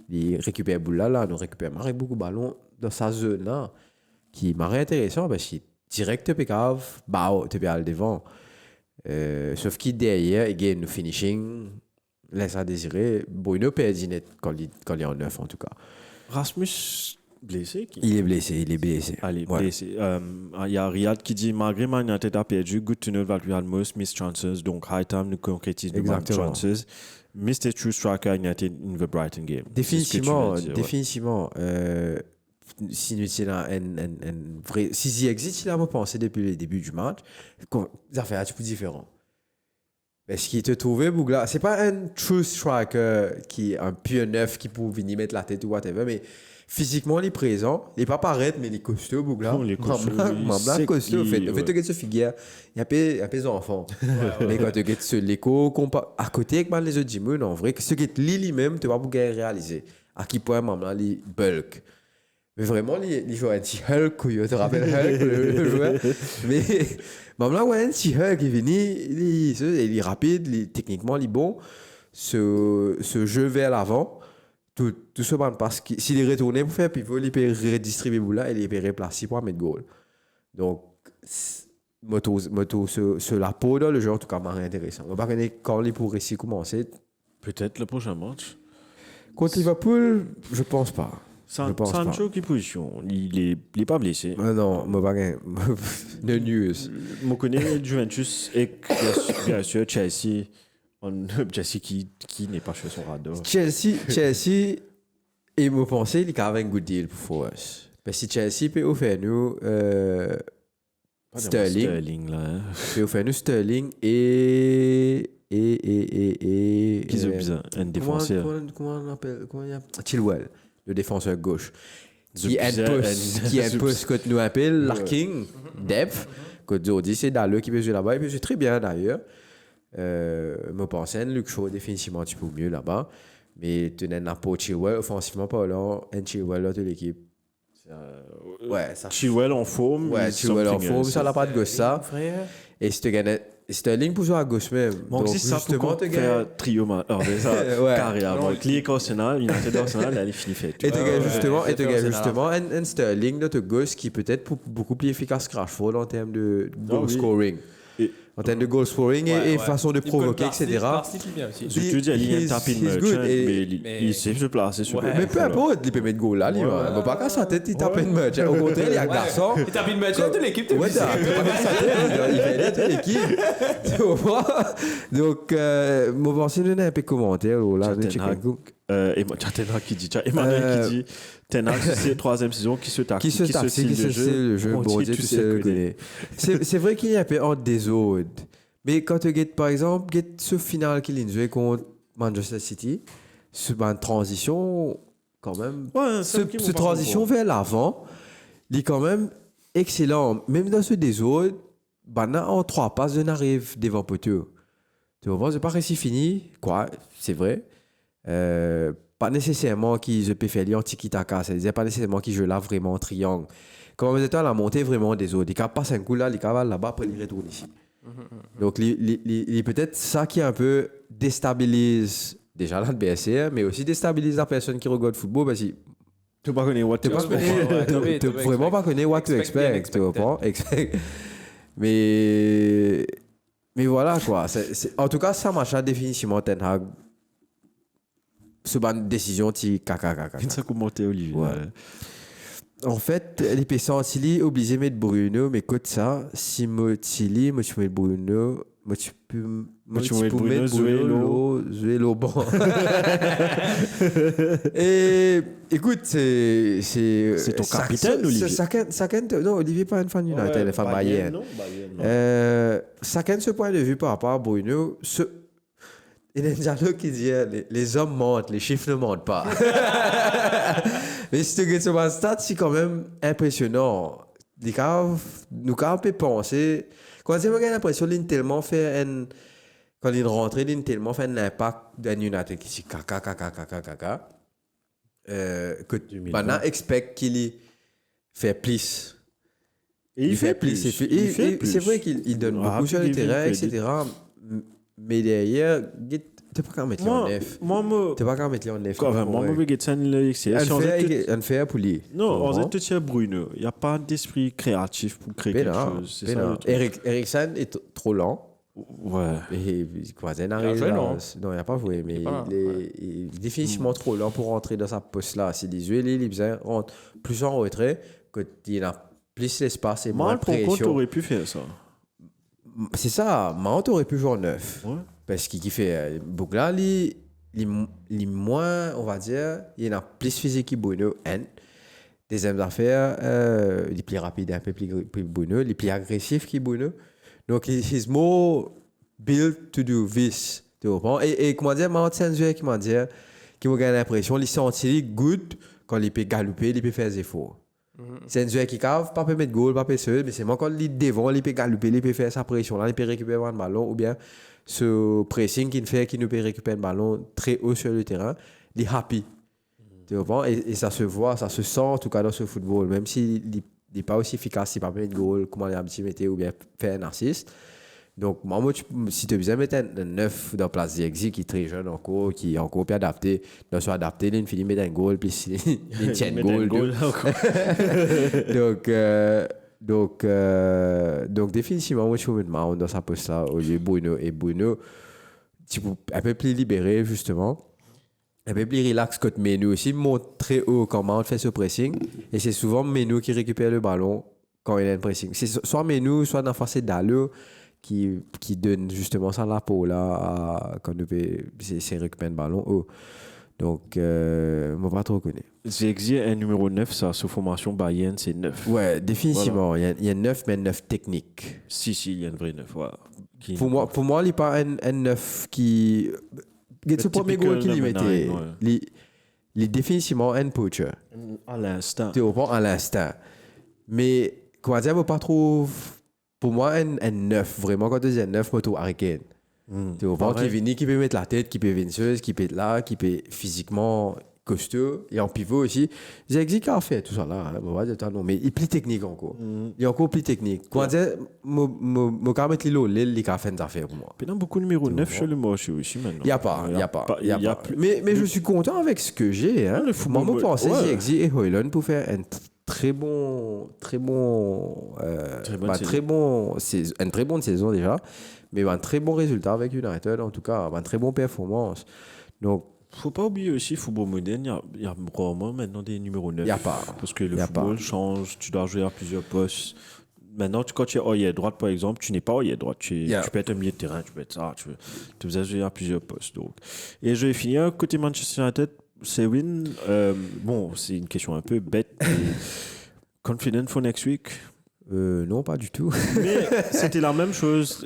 il récupère boule là, nous récupère beaucoup de ballons dans sa zone là, qui m'a intéressant parce qu'il direct pécave, tu peux aller devant. Sauf qu'il derrière, il gagne le finishing, laisse à désirer. Bruno perd net quand il est en neuf en tout cas. Rasmus blessé Il est blessé. Allez, blessé. Il y a Riyad qui dit malgré Man United a perdu, good to know that we had most missed chances, donc high time nous concrétise nos chances. Mr. True Striker United in the Brighton game. Définitivement. Si nous sommes un vrai. Si il existe, il a pensé depuis le début du match, ça fait un petit peu différent. Parce qu'il te trouvait, Bougla, c'est pas un true striker qui est un pur neuf qui peut venir mettre la tête ou whatever, mais physiquement, il est présent. Il n'est pas paraître, mais il est costaud, Bougla. Il est costaud. Il est costaud. En fait, tu regardes ce figure, il y a des enfants. Mais quand tu regardes ce l'écho, à côté avec les autres Jimmy, en vrai, ce qui est lui-même, tu vas pouvoir réaliser. À quel point, maman, il bulk. Mais vraiment, il joue un petit Hulk, tu te rappelles Hulk, le joueur. Mais maman, ouais, un petit Hulk, il vient, il est rapide, techniquement, il est bon. Ce jeu vers l'avant, tout ce monde parce que s'il est retourné pour faire pivot, il peut redistribuer boula et il peut replacer pour mettre goal. Donc, moto sur la peau dans le jeu, en tout cas, m'a intéressant. On va pas quand il pourrait réussir commencer. Peut-être le prochain match. Contre Liverpool, je pense pas. Sancho, qui position? Il est pas blessé. Non, moi pas de news. Je connais Juventus et bien sûr Chelsea. Chelsea qui n'est pas sur son radar. Chelsea, et moi pensais qu'il y avait un good deal pour us. Parce que Chelsea peut offrir nous Sterling. Là, hein. Peut offrir nous Sterling et Qui ont besoin un défenseur. Comment on appelle Chilwell, le défenseur gauche. Qui impose ce que nous appelons Larking, depth. Que Jordi, c'est Dallo qui peut jouer là-bas. Il peut jouer très bien d'ailleurs. Je pense que Luke Shaw définitivement un petit peu mieux là-bas. Mais tu n'as pas Chilwell offensivement pas là. Un Chilwell là de l'équipe. Ouais, ça. Chilwell en forme. Ouais, Chilwell en forme. Ça n'a pas de gauche ça. Et si tu gagnes. Sterling pour jouer à gauche même. Donc, si ça peut faire trio, carrément. Clic Arsenal, United Arsenal, elle est finie faite. Et tu gagnes justement un Sterling de gauche qui peut être beaucoup plus efficace que Rashford en termes de goal scoring. En termes de goal scoring et façon de provoquer, etc. Je te dis, il y a un tapis de merchant, mais il sait se placer sur le. Mais peu importe, il peut mettre goal là. Il ne va pas qu'à sa tête, il tape une merchant. Au contraire, il y a un garçon. Il tape une merchant de l'équipe. Ouais, il va aider toute l'équipe. Tu vois? Donc, moi, je pense que c'est un peu commentaire. Et Tenhag qui dit, Emmanuel qui dit, Tenhag, c'est la troisième saison qui se taxe. Qui se le jeu. Bon Dieu, tu sais le connais. C'est vrai qu'il y a un peu entre des autres. Mais quand tu regardes, par exemple, ce final qu'il a joué contre Manchester City, c'est une transition, quand même. Ouais, ce transition vers l'avant, il est quand même excellent. Même dans ceux des autres, en 3 passes, on arrive devant poteau. Tu vois, c'est pas réussi fini. Quoi, c'est vrai. Pas nécessairement qu'ils peuvent faire en tiki-taka, c'est-à-dire pas nécessairement qu'ils jouent là vraiment en triangle. Comme vous êtes à la montée vraiment des autres, ils passent un coup là, ils cavalent là-bas, après ils retournent ici. Donc, il peut-être ça qui un peu déstabilise déjà l'adversaire, mais aussi déstabilise la personne qui regarde le football parce que tu ne pas connais what to expect. Tu vraiment pas connais what to expect, tu comprends? Mais voilà quoi. En tout cas, ça marche définitivement Ten Hag. C'est une décision qui caca. Ça commenté Olivier. Ouais. En fait, les personnes Chili obligé de mettre Bruno, mais écoute ça, si moi Chili, moi tu mets Bruno, moi tu peux mettre Bruno, Zuelo bon. Et écoute, c'est ton capitaine, Olivier. Non, Olivier pas un fan United, il est fan Bayern. Chacun ce point de vue par rapport à Bruno, il y a un dialogue qui dit les hommes mentent, les chiffres ne mentent pas. Mais si tu regardes sur ma stat, c'est quand même impressionnant. Nous on peut penser. Quand j'ai l'impression qu'il tellement fait quand il rentre, il tellement fait un impact d'un United qui dit caca. Que maintenant expect qu'il fait plus. Et il fait plus. C'est vrai qu'il donne beaucoup sur le terrain, etc. Mais derrière, tu pas qu'à mettre les en neuf. Tu pas qu'à mettre les en neuf. Moi, je vais mettre ça un fait pour lui. Non, on est tout Bruno. Il n'y a pas d'esprit créatif pour créer quelque chose. C'est ça. Eriksen est trop lent. Ouais. Et quoi, il n'arrive pas. Non, il n'a pas joué, mais il est définitivement trop lent pour rentrer dans sa poste-là. C'est des yeux, il rentre plus en retrait, qu'il a plus l'espace et moins de pression. Pourquoi tu aurais pu faire ça? C'est ça, Mount aurait pu jouer en neuf. Ouais. Parce qu'il fait Bougla, il moins, on va dire, il a plus physique que Bruno. Deuxième affaire, il est plus rapide, un peu plus Bruno, il est plus agressif que Bruno. Donc, he's more built to do this. Et comment dire, Mount c'est un joueur qui m'a dit, qui m'a gagné l'impression, il sentit good quand il peut galoper, il peut faire des efforts. C'est un joueur qui cave, pas peut mettre goal, pas peut seul, mais c'est moi quand il devant, il peut galoper, il peut faire sa pression, là, il peut récupérer un ballon, ou bien ce pressing qu'il fait, qui nous peut récupérer un ballon très haut sur le terrain, il est happy. Tu comprends? Et ça se voit, ça se sent en tout cas dans ce football, même s'il n'est pas aussi efficace, il ne peut pas mettre goal, comment il a petit métier, ou bien faire un assist. Donc, moi, si tu as besoin de mettre un 9 dans la place d'Exi qui est très jeune encore, qui est encore plus adapté, donc soit adapté, il finit de mettre un goal, puis il tient un goal. Donc, définitivement, moi, je trouve Mount dans sa poste là, au lieu de Bruno. Et Bruno, un peu plus libéré, justement. Un peu plus relax que Menu aussi, monte très haut quand Mount fait ce pressing. Et c'est souvent Menu qui récupère le ballon quand il a un pressing. C'est soit Menu, soit dans la face d'Allo qui donne justement ça la peau là quand c'est récupérer le ballon haut. Donc, moi pas trop connu. J'ai exigé un numéro 9, ça, sous formation Bayern, c'est 9. Ouais, définitivement. Voilà. Il y a 9, mais 9 technique. Si, il y a un vrai 9. Ouais. Pour moi, il n'y a pas un 9 qui. C'est le premier goal qu'il y mettait. Il est définitivement un poacher. À l'instant. Tu comprends, à l'instant. Mais, comment dire, pas trop. Pour moi, un 9, vraiment, quand tu dis un 9, moi, tu Hurricane. Tu comprends, qui peut mettre la tête, qui peut vinceuse, qui peut être là, qui peut physiquement costaud, et en pivot aussi. J'ai expliqué à faire tout ça là, non, mais il est plus technique encore. Il est encore plus technique. Comment dire, je vais mettre l'eau, il a fait des affaires pour moi. Il y a beaucoup de numéro 9 chez le moche aussi maintenant. Il n'y a pas. Mais je suis content avec ce que j'ai. Hein. Moi, je pensais que j'ai expliqué et Hoyland pour faire un très bonne saison déjà, mais un très bon résultat avec United, en tout cas, une très bonne performance. Donc, faut pas oublier aussi, football moderne, il y a vraiment maintenant des numéros 9. Il n'y a pas. Parce que le football change, tu dois jouer à plusieurs postes. Maintenant, quand tu es ailier droite, par exemple, tu n'es pas ailier droite. Tu peux être un milieu de terrain, tu peux être ça, tu peux jouer à plusieurs postes. Donc. Et je vais finir côté Manchester United. C'est win. Bon, c'est une question un peu bête. Confident for next week? Non, pas du tout. Mais c'était la même chose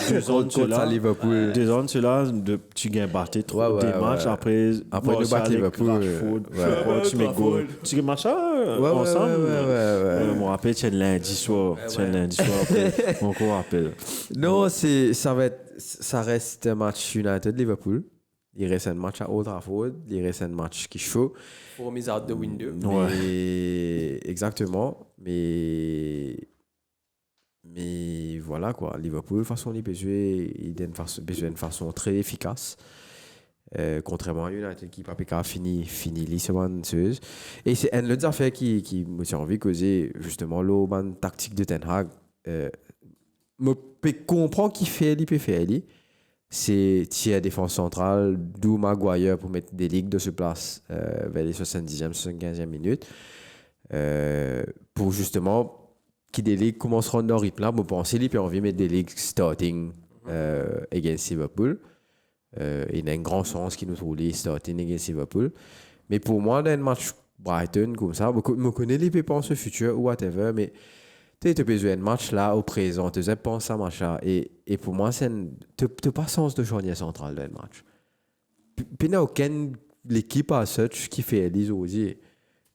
2 ans de cela. 2 ans de cela, tu gagnes battu des matchs. Après nous battre Liverpool. Tu mets goal. Tu gagnes match ensemble. Je me rappelle, c'est lundi soir. Après, on encore rappelle. Non, ça reste un match United-Liverpool. Il reste un match à Old Trafford. Il reste un match qui est chaud. For me out the window. Exactement. Mais voilà quoi. Liverpool, de toute façon, il peut jouer d'une façon très efficace. Contrairement à United qui n'a fini l'issue. Et c'est une autre affaire qui m'a envie de causer justement l'oban tactique de Ten Hag. Je peux comprendre qu'il fait, c'est tiers défense centrale, d'où Maguire pour mettre des ligues de ce place vers les 70e, 75e minutes. pour justement qui des ligues commenceront dans le rythme là, vous pensez qu'il a envie de mettre des ligues starting against Liverpool. Il a un grand sens qui nous trouve les starting against Liverpool. Mais pour moi, dans un match Brighton comme ça, je connais les pépenses au futur ou whatever, mais tu as besoin d'un match là au présent, tu as pensé à match là. Et pour moi, tu n'as pas sens de charnière centrale dans le match. Puis il n'y a aucune l'équipe à such qui fait les osiers.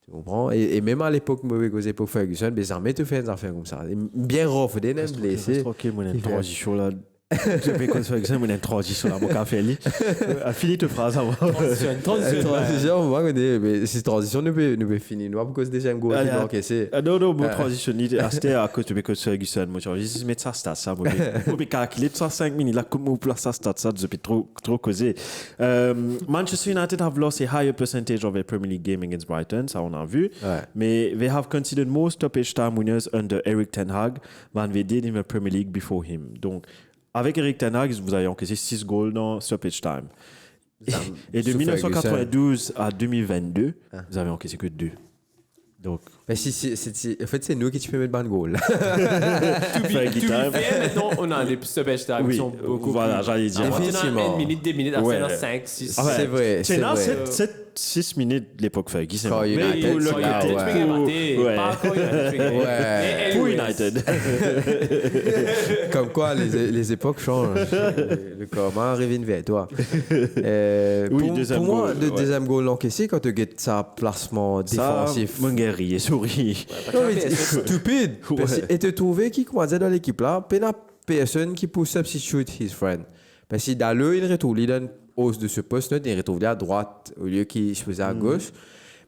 Tu comprends? Et même à l'époque, aux époques Ferguson, les armées te font des affaires comme ça. Bien rough, des nains blessés. Ok, moi, une transition là. Je vais construire ça, moi, une transition là, mon café. Finis ta phrase avant. Transition, moi, mais cette transition ne peut finir. Nous, parce que déjà, un goal qui va encaisser. Non, mon transition, c'était à cause de mes coachs Ferguson. Moi, je vais mettre ça, ça. Moi, je vais calculer ça 5 minutes. Là, comme on place ça, ça, je vais trop causer. Manchester United have lost a higher percentage of their Premier League game against Brighton, ça, on a vu. Mais they have considered more stoppage time winners under Eric Ten Hag than they did in the Premier League before him. Donc, avec Eric Ten Hag, vous avez encaissé 6 goals dans stoppage time. Et de 1992 à 2022, vous avez encaissé que 2. Donc, en fait, c'est nous qui tu peux mettre ban goal. Maintenant, on a des stoppage time qui sont beaucoup voilà, j'allais dire. Définitivement. 1 minute, 2 minutes, après 5, 6. C'est vrai. C'est là, 6 minutes l'époque Fergie. Quand United, pour United. Comme quoi, les époques changent. Le comment revient vers toi. Pour moi, le deuxième goal encaissé, quand tu gagnes sa placement défensif. Mungeri et souris. C'est stupide. Et tu trouvais qui commençait dans l'équipe là, pas personne qui peut substitute his friend. Parce que dans le, il retrouve, il donne hausse de ce poste, il retrouve à droite au lieu qu'il se faisait à gauche.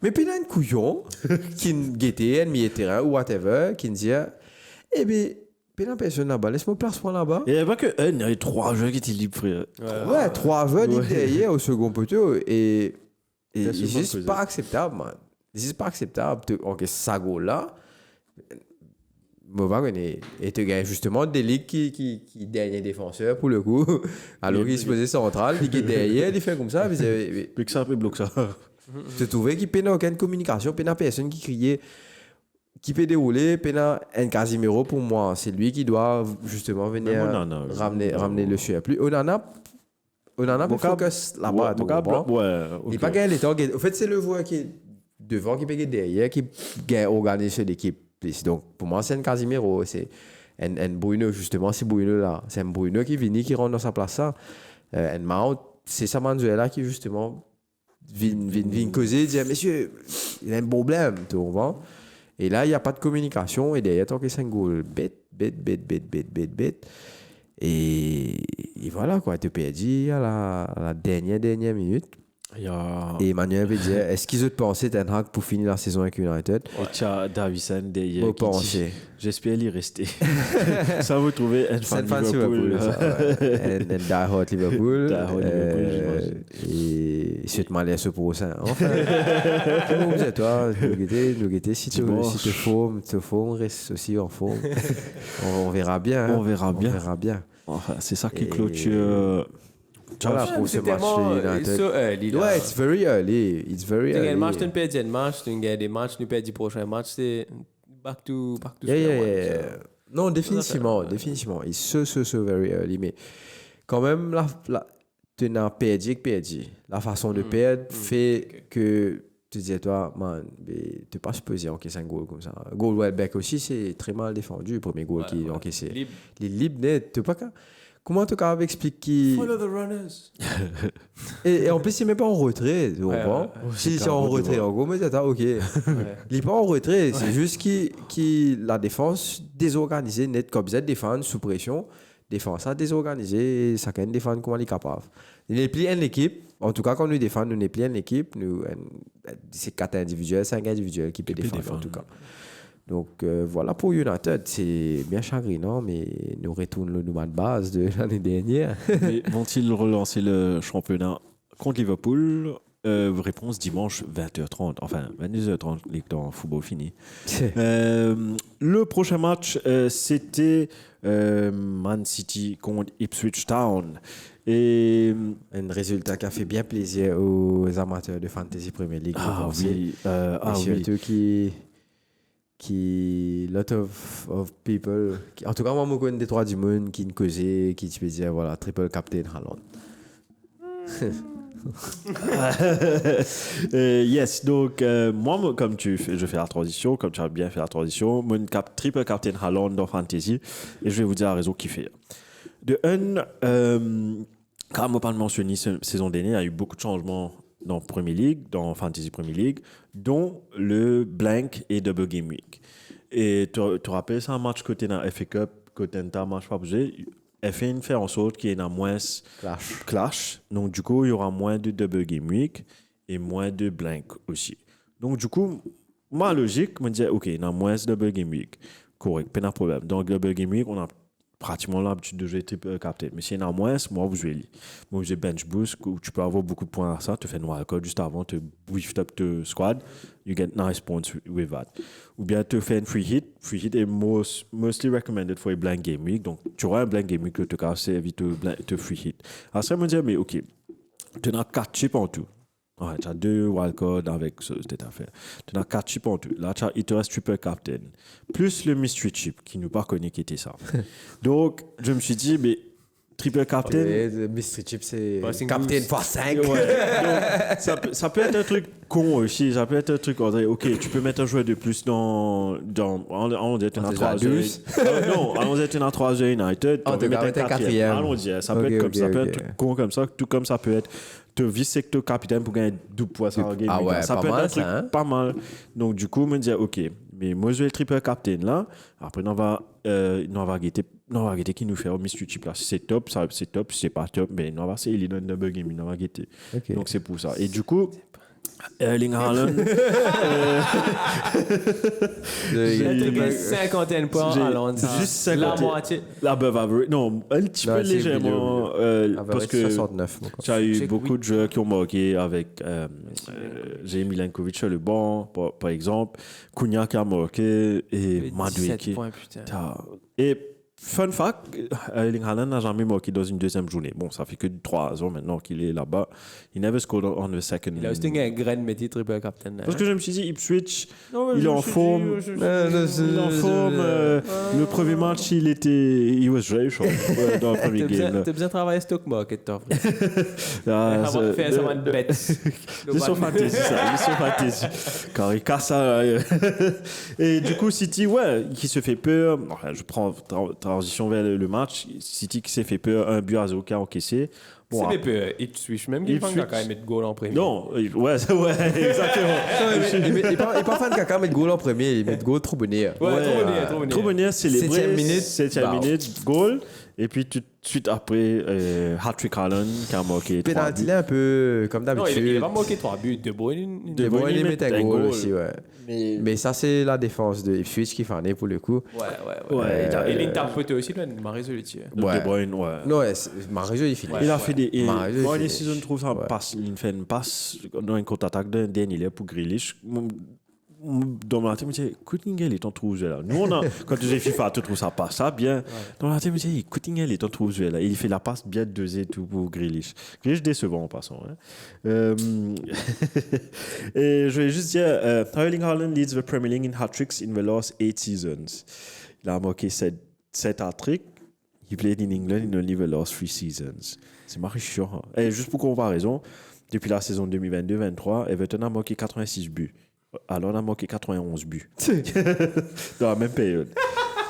Mais puis il y a un couillon qui guettait un milieu de terrain ou whatever, qui disait, eh bien, il y a personne là-bas, laisse-moi place pour là-bas. Il n'y avait pas que il y avait 3 jeux qui étaient libres, frère. Ouais, 3 jeux libres derrière au second poteau. Et c'est juste pas acceptable, man. C'est pas acceptable. Ok, ça go là. Et tu gagnes justement des ligues qui dernier défenseur pour le coup. Alors qu'il se faisait central, il est derrière, il fait comme ça. Puis que ça peut bloquer ça. Tu trouvais qu'il n'y a aucune communication, il n'y a personne qui criait, qui peut dérouler, il y a un Casimiro pour moi. C'est lui qui doit justement venir ramener le surplus. On en a pour focus là-bas. Il n'est pas gagné les temps. En fait, c'est le joueur qui est devant, qui peut gagner derrière, qui gagne organisé l'équipe. Donc, pour moi, c'est un Casimiro. C'est un Bruno, justement, c'est Bruno là. C'est un Bruno qui vient, qui rentre dans sa place. Un Mount, c'est Samanzuela qui, justement, vient causer, dire, monsieur, il y a un problème, tu vois. Et là, il n'y a pas de communication. Et derrière, tant que c'est un goal, bête. Et voilà, quoi. Tu perds à la dernière minute. Et Emmanuel veut dire, est-ce qu'ils ont pensé Ten Hag pour finir la saison avec United? Et tu as Davison derrière qui dit, j'espère y rester. Ça vous trouvez un fan Liverpool. Un die-hard Liverpool. Et c'est mal à ce pour ça. Enfin, comment vous êtes, toi? Nous guetter, si tu formes, reste aussi en forme. On verra bien. On verra bien. Enfin, c'est ça qui clôture... Voilà, pour ce match United. Ouais, it's very early. Tu gagnes le match, tu perds un match, tu gagnes des matchs, tu perds 10 prochains matchs, c'est back to square one. Non, définitivement. It's so very early. Mais quand même, tu n'as perdu. La façon de perdre fait que tu dis, toi, man, tu n'es pas supposé encaisser un goal comme ça. Goal Welbeck aussi, c'est très mal défendu, le premier goal qu'il a encaissé. Les libres net, tu n'es pas qu'à. Comment tu peux expliquer qui... Follow the runners. et en plus, il n'est même pas en retrait. Tu comprends? Si c'est en retrait, en gros, mais c'est ok. Il n'est pas en retrait. C'est juste que la défense désorganisée, net comme ça, défense sous pression. Défense désorganisée, ça peut défendre comment il est capable. Il n'est plus une équipe. En tout cas, quand nous défendons, nous n'est plus une équipe. C'est 4 individuels, 5 individuels qui peuvent défendre, en tout cas. Donc voilà pour United, c'est bien chagrinant, mais nous retournons le numéro de base de l'année dernière. Mais vont-ils relancer le championnat contre Liverpool? Réponse dimanche 20h30, enfin 22h30, les temps football fini. Le prochain match, c'était Man City contre Ipswich Town. Et un résultat qui a fait bien plaisir aux amateurs de Fantasy Premier League. Surtout qui qui lot of people en tout cas moi je connais des trois du monde qui ne causaient qui tu peux dire voilà triple captain Haaland. Yes, donc moi comme je fais la transition, comme tu as bien fait la transition, mon triple captain Haaland dans Fantasy, et je vais vous dire la raison qui fait. De un, comme on pas mentionné saison dernière, il y a eu beaucoup de changements dans Premier League, dans Fantasy Premier League, dont le blank et double game week. Et tu te rappelles, c'est un match côté dans FA Cup, côté un match pas bougé. F1 fait en sorte qu'il y ait moins clash. Donc, du coup, il y aura moins de double game week et moins de blank aussi. Donc, du coup, ma logique me disait, OK, il y a moins de double game week. Correct, pas de problème. Donc, double game week, on a pratiquement l'habitude de jouer triple captain. Mais s'il y en a moins, moi, vous jouez. Moi, j'ai bench boost, où tu peux avoir beaucoup de points à ça. Tu fais une wildcard juste avant, tu boost up ton squad. You get nice points with that. Ou bien tu fais une free hit. Free hit est mostly recommended for a blank game week. Donc, tu auras un blank game week que tu as servi te free hit. Alors, ça me dit, mais OK, tu as 4 chips en tout. Ouais, tu as 2 wildcards avec cette affaire. Tu as 4 chips en tout. Là, il te reste triple captain. Plus le mystery chip qui nous pas connu qui était ça. Donc, je me suis dit, mais triple captain. Le mystery chip, c'est captain x 5. Ouais. Donc, ça peut être un truc con aussi. Ça peut être un truc, OK, tu peux mettre un joueur de plus dans on dit, tu as 3 heures. Non, on dit, tu as 3 heures United. On peut mettre un quatrième. Allons-y, ça peut être comme ça. Ça peut être un truc con comme ça. Tout comme ça peut être te vice que capitaine pour gagner 2 points sur le game. Ah ouais, ça peut être un truc pas mal. Donc, du coup, je me disais, OK, mais moi, je vais le triple captain là. Après, on va guetter qui nous fait au mystery chip là. Si c'est top, c'est top. Si c'est pas top, mais on va essayer il est dans le double game, on va guetter. Okay. Donc, c'est pour ça. Et du coup, Erling Haaland. J'ai gagné 51 points à Haaland. Juste 50. La moitié. L'above average. Non, un petit peu légèrement. Parce que 69, tu as eu beaucoup de joueurs qui ont marqué avec. J'ai Milenkovic sur le banc, par exemple. Cunha qui a marqué. Et Madueke. Et fun fact, Erling Haaland n'a jamais marqué dans une deuxième journée. Bon, ça fait que 3 ans maintenant qu'il est là-bas. Il never scored on the second. Il a aussi un grain de métier triple captain. Parce que je me suis dit, Ipswich, il est en forme. Il est en forme. Le premier match, il was very short dans le premier game. Tu as besoin de travailler stock market, toi. Ah, on va faire ça de bêtes. Ils sont fantasy, ça. Ils sont fantasy. Car il casse ça. Et du coup, City, ouais, qui se fait peur. Enfin, je prends transition vers le match. City qui s'est fait peur, 1-0 qui a encaissé. Bon, c'est peur. Ipswich, même il va quand même mettre goal en premier. Non, ouais, exactement. Il n'est pas fan de Kaka mettre goal en premier, il met goal trop bonnet. Trop bonnet, célébré. 7e minute, goal. Et puis tout de suite après, hat-trick Haaland qui a marqué 3 buts. Penalty là un peu comme d'habitude. Non, il va marquer 3 buts. De Bruyne, il met un goal aussi, ouais. Mais ça, c'est la défense de Ipswich qui fait pour le coup. Ouais. Et l'interprété aussi, là, Marézo, il tire. De Bruyne, ouais. Non, Marézo, il finit. Il a fait des. Moi, une saison, je trouve ça passe. Il fait une passe dans une contre-attaque d'un dernier pour Grealish. Dans ma tête, je me disais, Coutinho est en trou là. Nous, quand j'ai FIFA, tu trouves ça passe ça bien. Dans ma tête, je me disais, Coutinho est en trou là. Il fait la passe bien 2 et tout pour Grealish. Grealish décevant en passant. Hein. Et je vais juste dire, Erling Haaland leads the Premier League in hat-tricks in the last 8 seasons. Il a marqué 7 hat-tricks. He played in England in only the last 3 seasons. C'est marrant. Et juste pour comparaison, depuis la saison 2022-23, Everton a marqué 86 buts. Alors, on a marqué 91 buts dans la même période.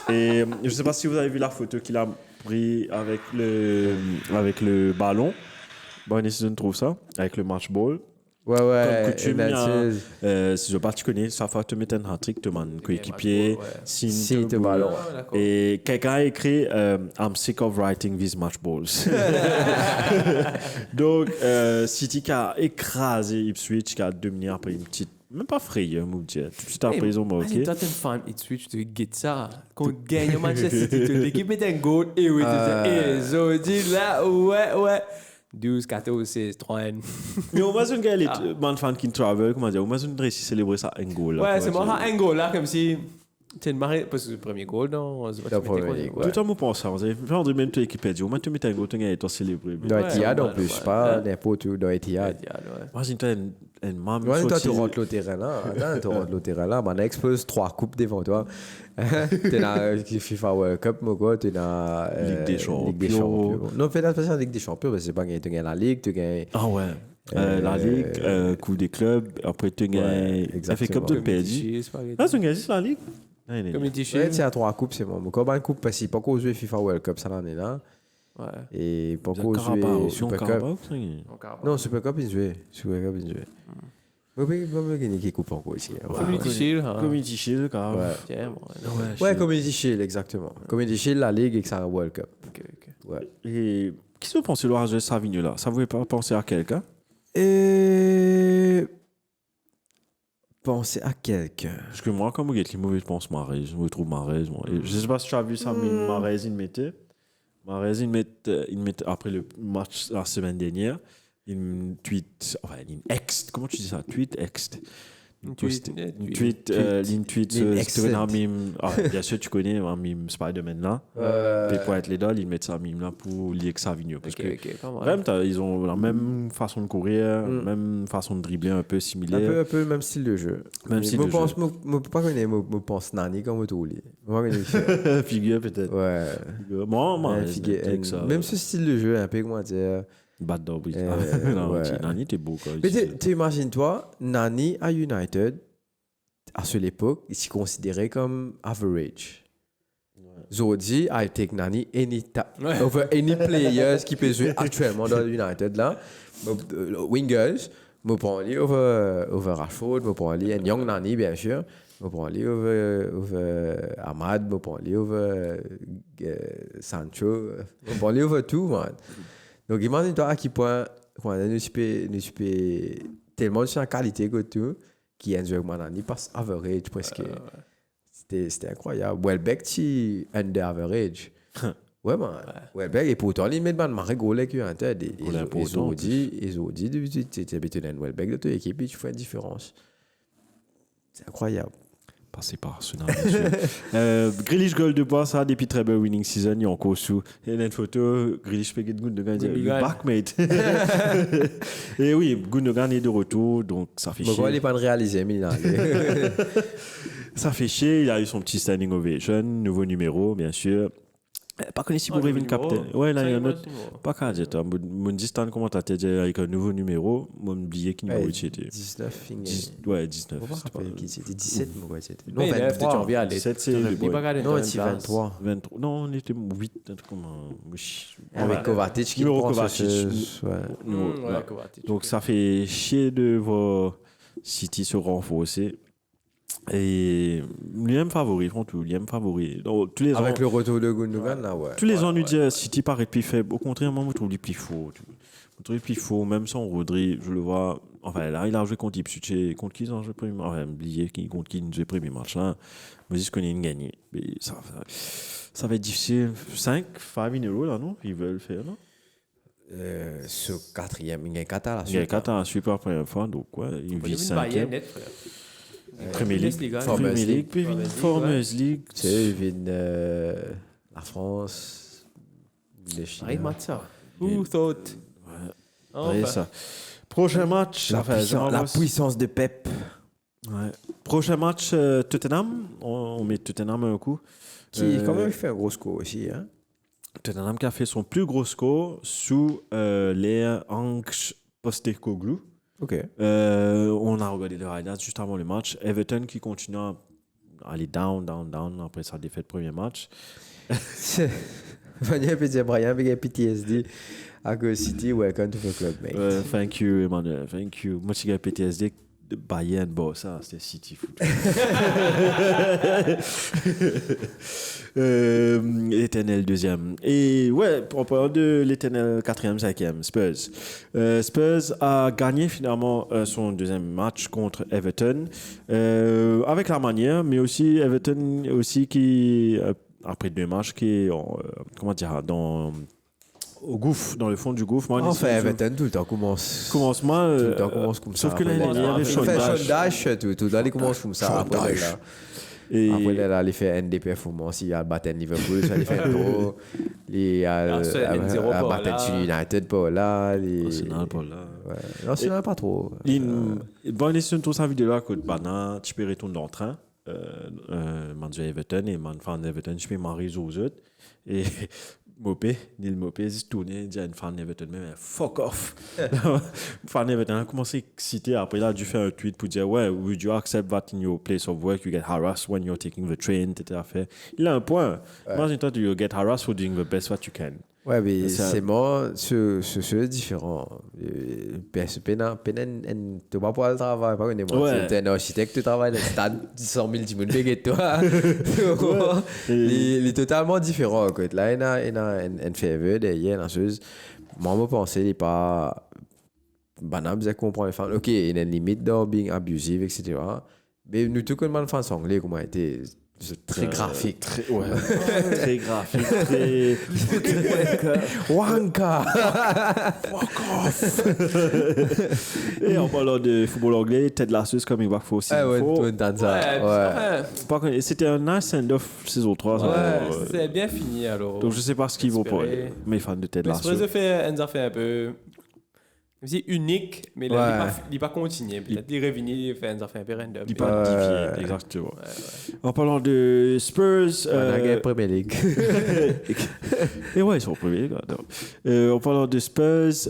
Et je ne sais pas si vous avez vu la photo qu'il a pris avec le ballon. Bonne décision de trouver ça, avec le match ball. Ouais. Comme coutume, si je pas tu connais, ça fait te mettre un hat-trick, te man coéquipier, signe te ballon. Et quelqu'un a écrit I'm sick of writing these match balls. Donc, City qui a écrasé Ipswich, qui a dominé après une petite. Même pas frayeur, mon dieu. Tout de suite après, ils ont marqué. Toi, t'es un fan Ipswich, tu get ça. Quand on gagne au Manchester City, l'équipe met un goal et oui, ils ont dit là, ouais. 12, 14, 16, 3 N. Mais au moins, un gars, les fan qui travel, comment dire, au moins, on réussit à célébrer ça un goal. Ouais, c'est moi, un goal là, comme si. Tu es marré parce que le premier goal, non? Tout le temps, je pense ça. Genre, de même, tu équipe dit, au moins, tu mets un goal, tu es célébré. Dans Etihad en plus, pas n'importe où, dans Etihad. Imagine-toi Ouais, toi, tu rentres le terrain là. Attends, tu rentres le terrain là. On expose 3 coupes devant toi. Tu as FIFA World Cup, mon gars. Tu as Ligue des Champions. Ligue des Champions. Non, fais attention à la Ligue des Champions, parce que c'est pas gagné. Tu gagnes la Ligue, tu gagnes. Ah ouais. La Ligue, Coupe des clubs, après tu gagnes FA Cup de PSG. Ah, tu gagnes juste la Ligue? Community Ouais, Shield. tu as 3 coupes, c'est bon. Comme une coupe, parce qu'il n'y a pas qu'au jouer FIFA World Cup, ça l'année là. Ouais. Et pas qu'au Carabao, jouer si on Super Cup. Carabao, Non, Super Cup, il jouait. Super Cup, il jouait. Moi, je vais gagner qui coupe encore ici. Community Shield. hein. Community Shield, Carabao. Ouais. Tiens, bon, Ouais, Community Shield, exactement. Community Shield, la Ligue et que ça World Cup. ok. Ouais. Et qu'est-ce que vous pensez de l'orage de Savigno là? Ça ne vous fait pas penser à quelqu'un? Et. Pensez à quelqu'un. Parce que moi, comme vous êtes les mauvais, je pense Marais. Je me trouve Marais. Et je ne sais pas si tu as vu ça, mais Marais, il mettait. Marais, il mettait après le match la semaine dernière. Il tweet. Enfin, il ext. Comment tu dis ça? Tweet ext. Tweet. C'était un mime. Ah, bien sûr, tu connais un mime Spider-Man là. Et pour être les deux, ils mettent ça mime là pour lier que Savigno. Parce que même, ils ont la même façon de courir, même façon de dribbler un peu similaire. Un peu le même style de jeu. Même style de jeu. Je ne peux pas connaître, je pense Nani comme tout. Figure peut-être. Ouais. Moi, même ce style de jeu, un peu, comment dire. Bad dog, oui. Ouais. Nani, t'es beau quoi. Mais tu imagines-toi, Nani à United, à cette époque, il s'est considéré comme average. Zodi, I take Nani over any players qui peut jouer actuellement dans United là. Wingers, je prends lui over Rashford, je prends lui Young Nani bien sûr, je prends lui over Ahmad, je prends lui over Sancho, je prends lui over tout, man. Donc imagine-toi à quel point nous sommes tellement de qualité que tout qui est un joueur Nani passe average presque. C'était incroyable. Welbeck, tu under average. Ouais, man. Welbeck, et pourtant, il met de marrer gros avec un tête. Ils ont dit, tu es habitué à Welbeck de ton équipe, et tu fais une différence. C'est incroyable. Passé par Arsenal, Grealish goal de bois, ça, depuis très belle winning season, il y a encore sous. Et une photo, Grealish fait good de gagner. You back, mate. Et oui, Gundogan est de retour, donc ça fait chier. Pourquoi il n'est pas réalisé, Milan? Ça fait chier, il a eu son petit standing ovation, nouveau numéro, bien sûr. Pas connu si pour Revin Captain. Ouais, là, il y a un autre. Pas qu'à dire, mon distant commentateur avec un nouveau numéro, mon oublié qui numéro c'était. 19. Ouais, 19. C'était 17, moi, c'était. Non, 23. Tu reviens à 17, c'est le boy. Non, c'est 23. 23. Non, on était 8, un truc comme avec Kovacic qui numéro prend Kovacic. Donc, ça fait chier de voir City se renforcer. Et l'IM favori, franchement, l'IM favori. Donc, tous les avec ans, le retour de Gundogan, là, ouais. tous les ans, nous disent City paraît plus faible. Au contraire, moi, je trouve lui plus faux. Je trouve lui plus faux, même sans Rodri, je le vois. Enfin, là, il a joué contre Ipswich. Contre qui ils ont joué le premier match? Enfin, oublié contre qui ils ont joué le premier match. Là, je me dis qu'on est gagné. Mais ça va être difficile. 5 €, là, non? Ils veulent faire, non? Ce quatrième, il y a 4 à la suite. Il y a 4 à la suite pour la première fois. Donc, ouais, il vit 5e. Premier League, puis Formers League. Tu sais, il vient la France, le Chine. Who thought? Ouais, ça. Prochain match. La puissance de Pep. Ouais. Prochain match, Tottenham. On met Tottenham un coup. Qui quand même fait un gros score aussi. Hein? Tottenham qui a fait son plus gros score sous l'ère Ange Postecoglou. Ok. On a regardé le highlights juste avant le match. Everton qui continue à aller down après sa défaite premier match. Vanya peut dire Brian avec PTSD à cause City, welcome to the club, mate. Thank you, Emmanuel. Thank you. Moi, j'ai PTSD. Bayern, bon, ça, c'était City Foot. L'éternel deuxième. Et ouais, on parle de l'éternel 4e, 5e, Spurs. Spurs a gagné finalement son deuxième match contre Everton avec la manière, mais aussi Everton aussi qui, après 2 matchs, qui est, comment dire, au gouffre, dans le fond du gouffre. Enfin, Everton, tout le temps commence mal. Tout le temps commence comme ça. Sauf que là, il y a des sondage. Tout le temps, il commence comme ça. Et Après, là, il fait des performances. Il a battu Liverpool, ça, il fait trop. Il a battu United, pas là. Arsenal, pas là. Ouais. Arsenal, pas trop. Bon, il sur sa vidéo là, que Bana, tu peux retourner dans le train. Man Everton et man fan Everton, je peux m'arriver aux autres. Et Neil Mopé, il tourné, il dit à une fan Everton, mais fuck off. Fan Everton a commencé à exciter. Après, il a dû faire un tweet pour dire, ouais, would you accept that in your place of work, you get harassed when you're taking the train, etc. Il a un point. Imagine-toi, you get harassed for doing the best what you can. Ouais, mais c'est moi, c'est différent. Tu vas pas pouvoir le travail, pas une émotion. Tu es un architecte, tu travailles dans le 100 000 timons de toi. Il est totalement différent. Là, il y a un faveur derrière, la chose. Moi, je pense qu'il n'est pas. Banal, vous comprendre les fans. Ok, il y a une limite dans being abusive, etc. Mais nous, tout le monde fait anglais, comment était. C'est très graphique. Très graphique. Très. Wanka! Fuck off! Et en parlant de football anglais, Ted Lasso comme il va faire aussi. Par contre, c'était un nice send-off saison 3. Ouais, c'est bien fini alors. Donc je sais pas ce qu'ils vont pour mes fans de Ted Lasso. Mais c'est fait un peu. C'est unique, mais là, il n'est pas continué. Peut-être il est revenu, il fait un peu random. Il n'est pas dévié, exactement. En parlant de Spurs. On a gagné Premier League. Et ouais, ils sont en Premier League. En parlant de Spurs,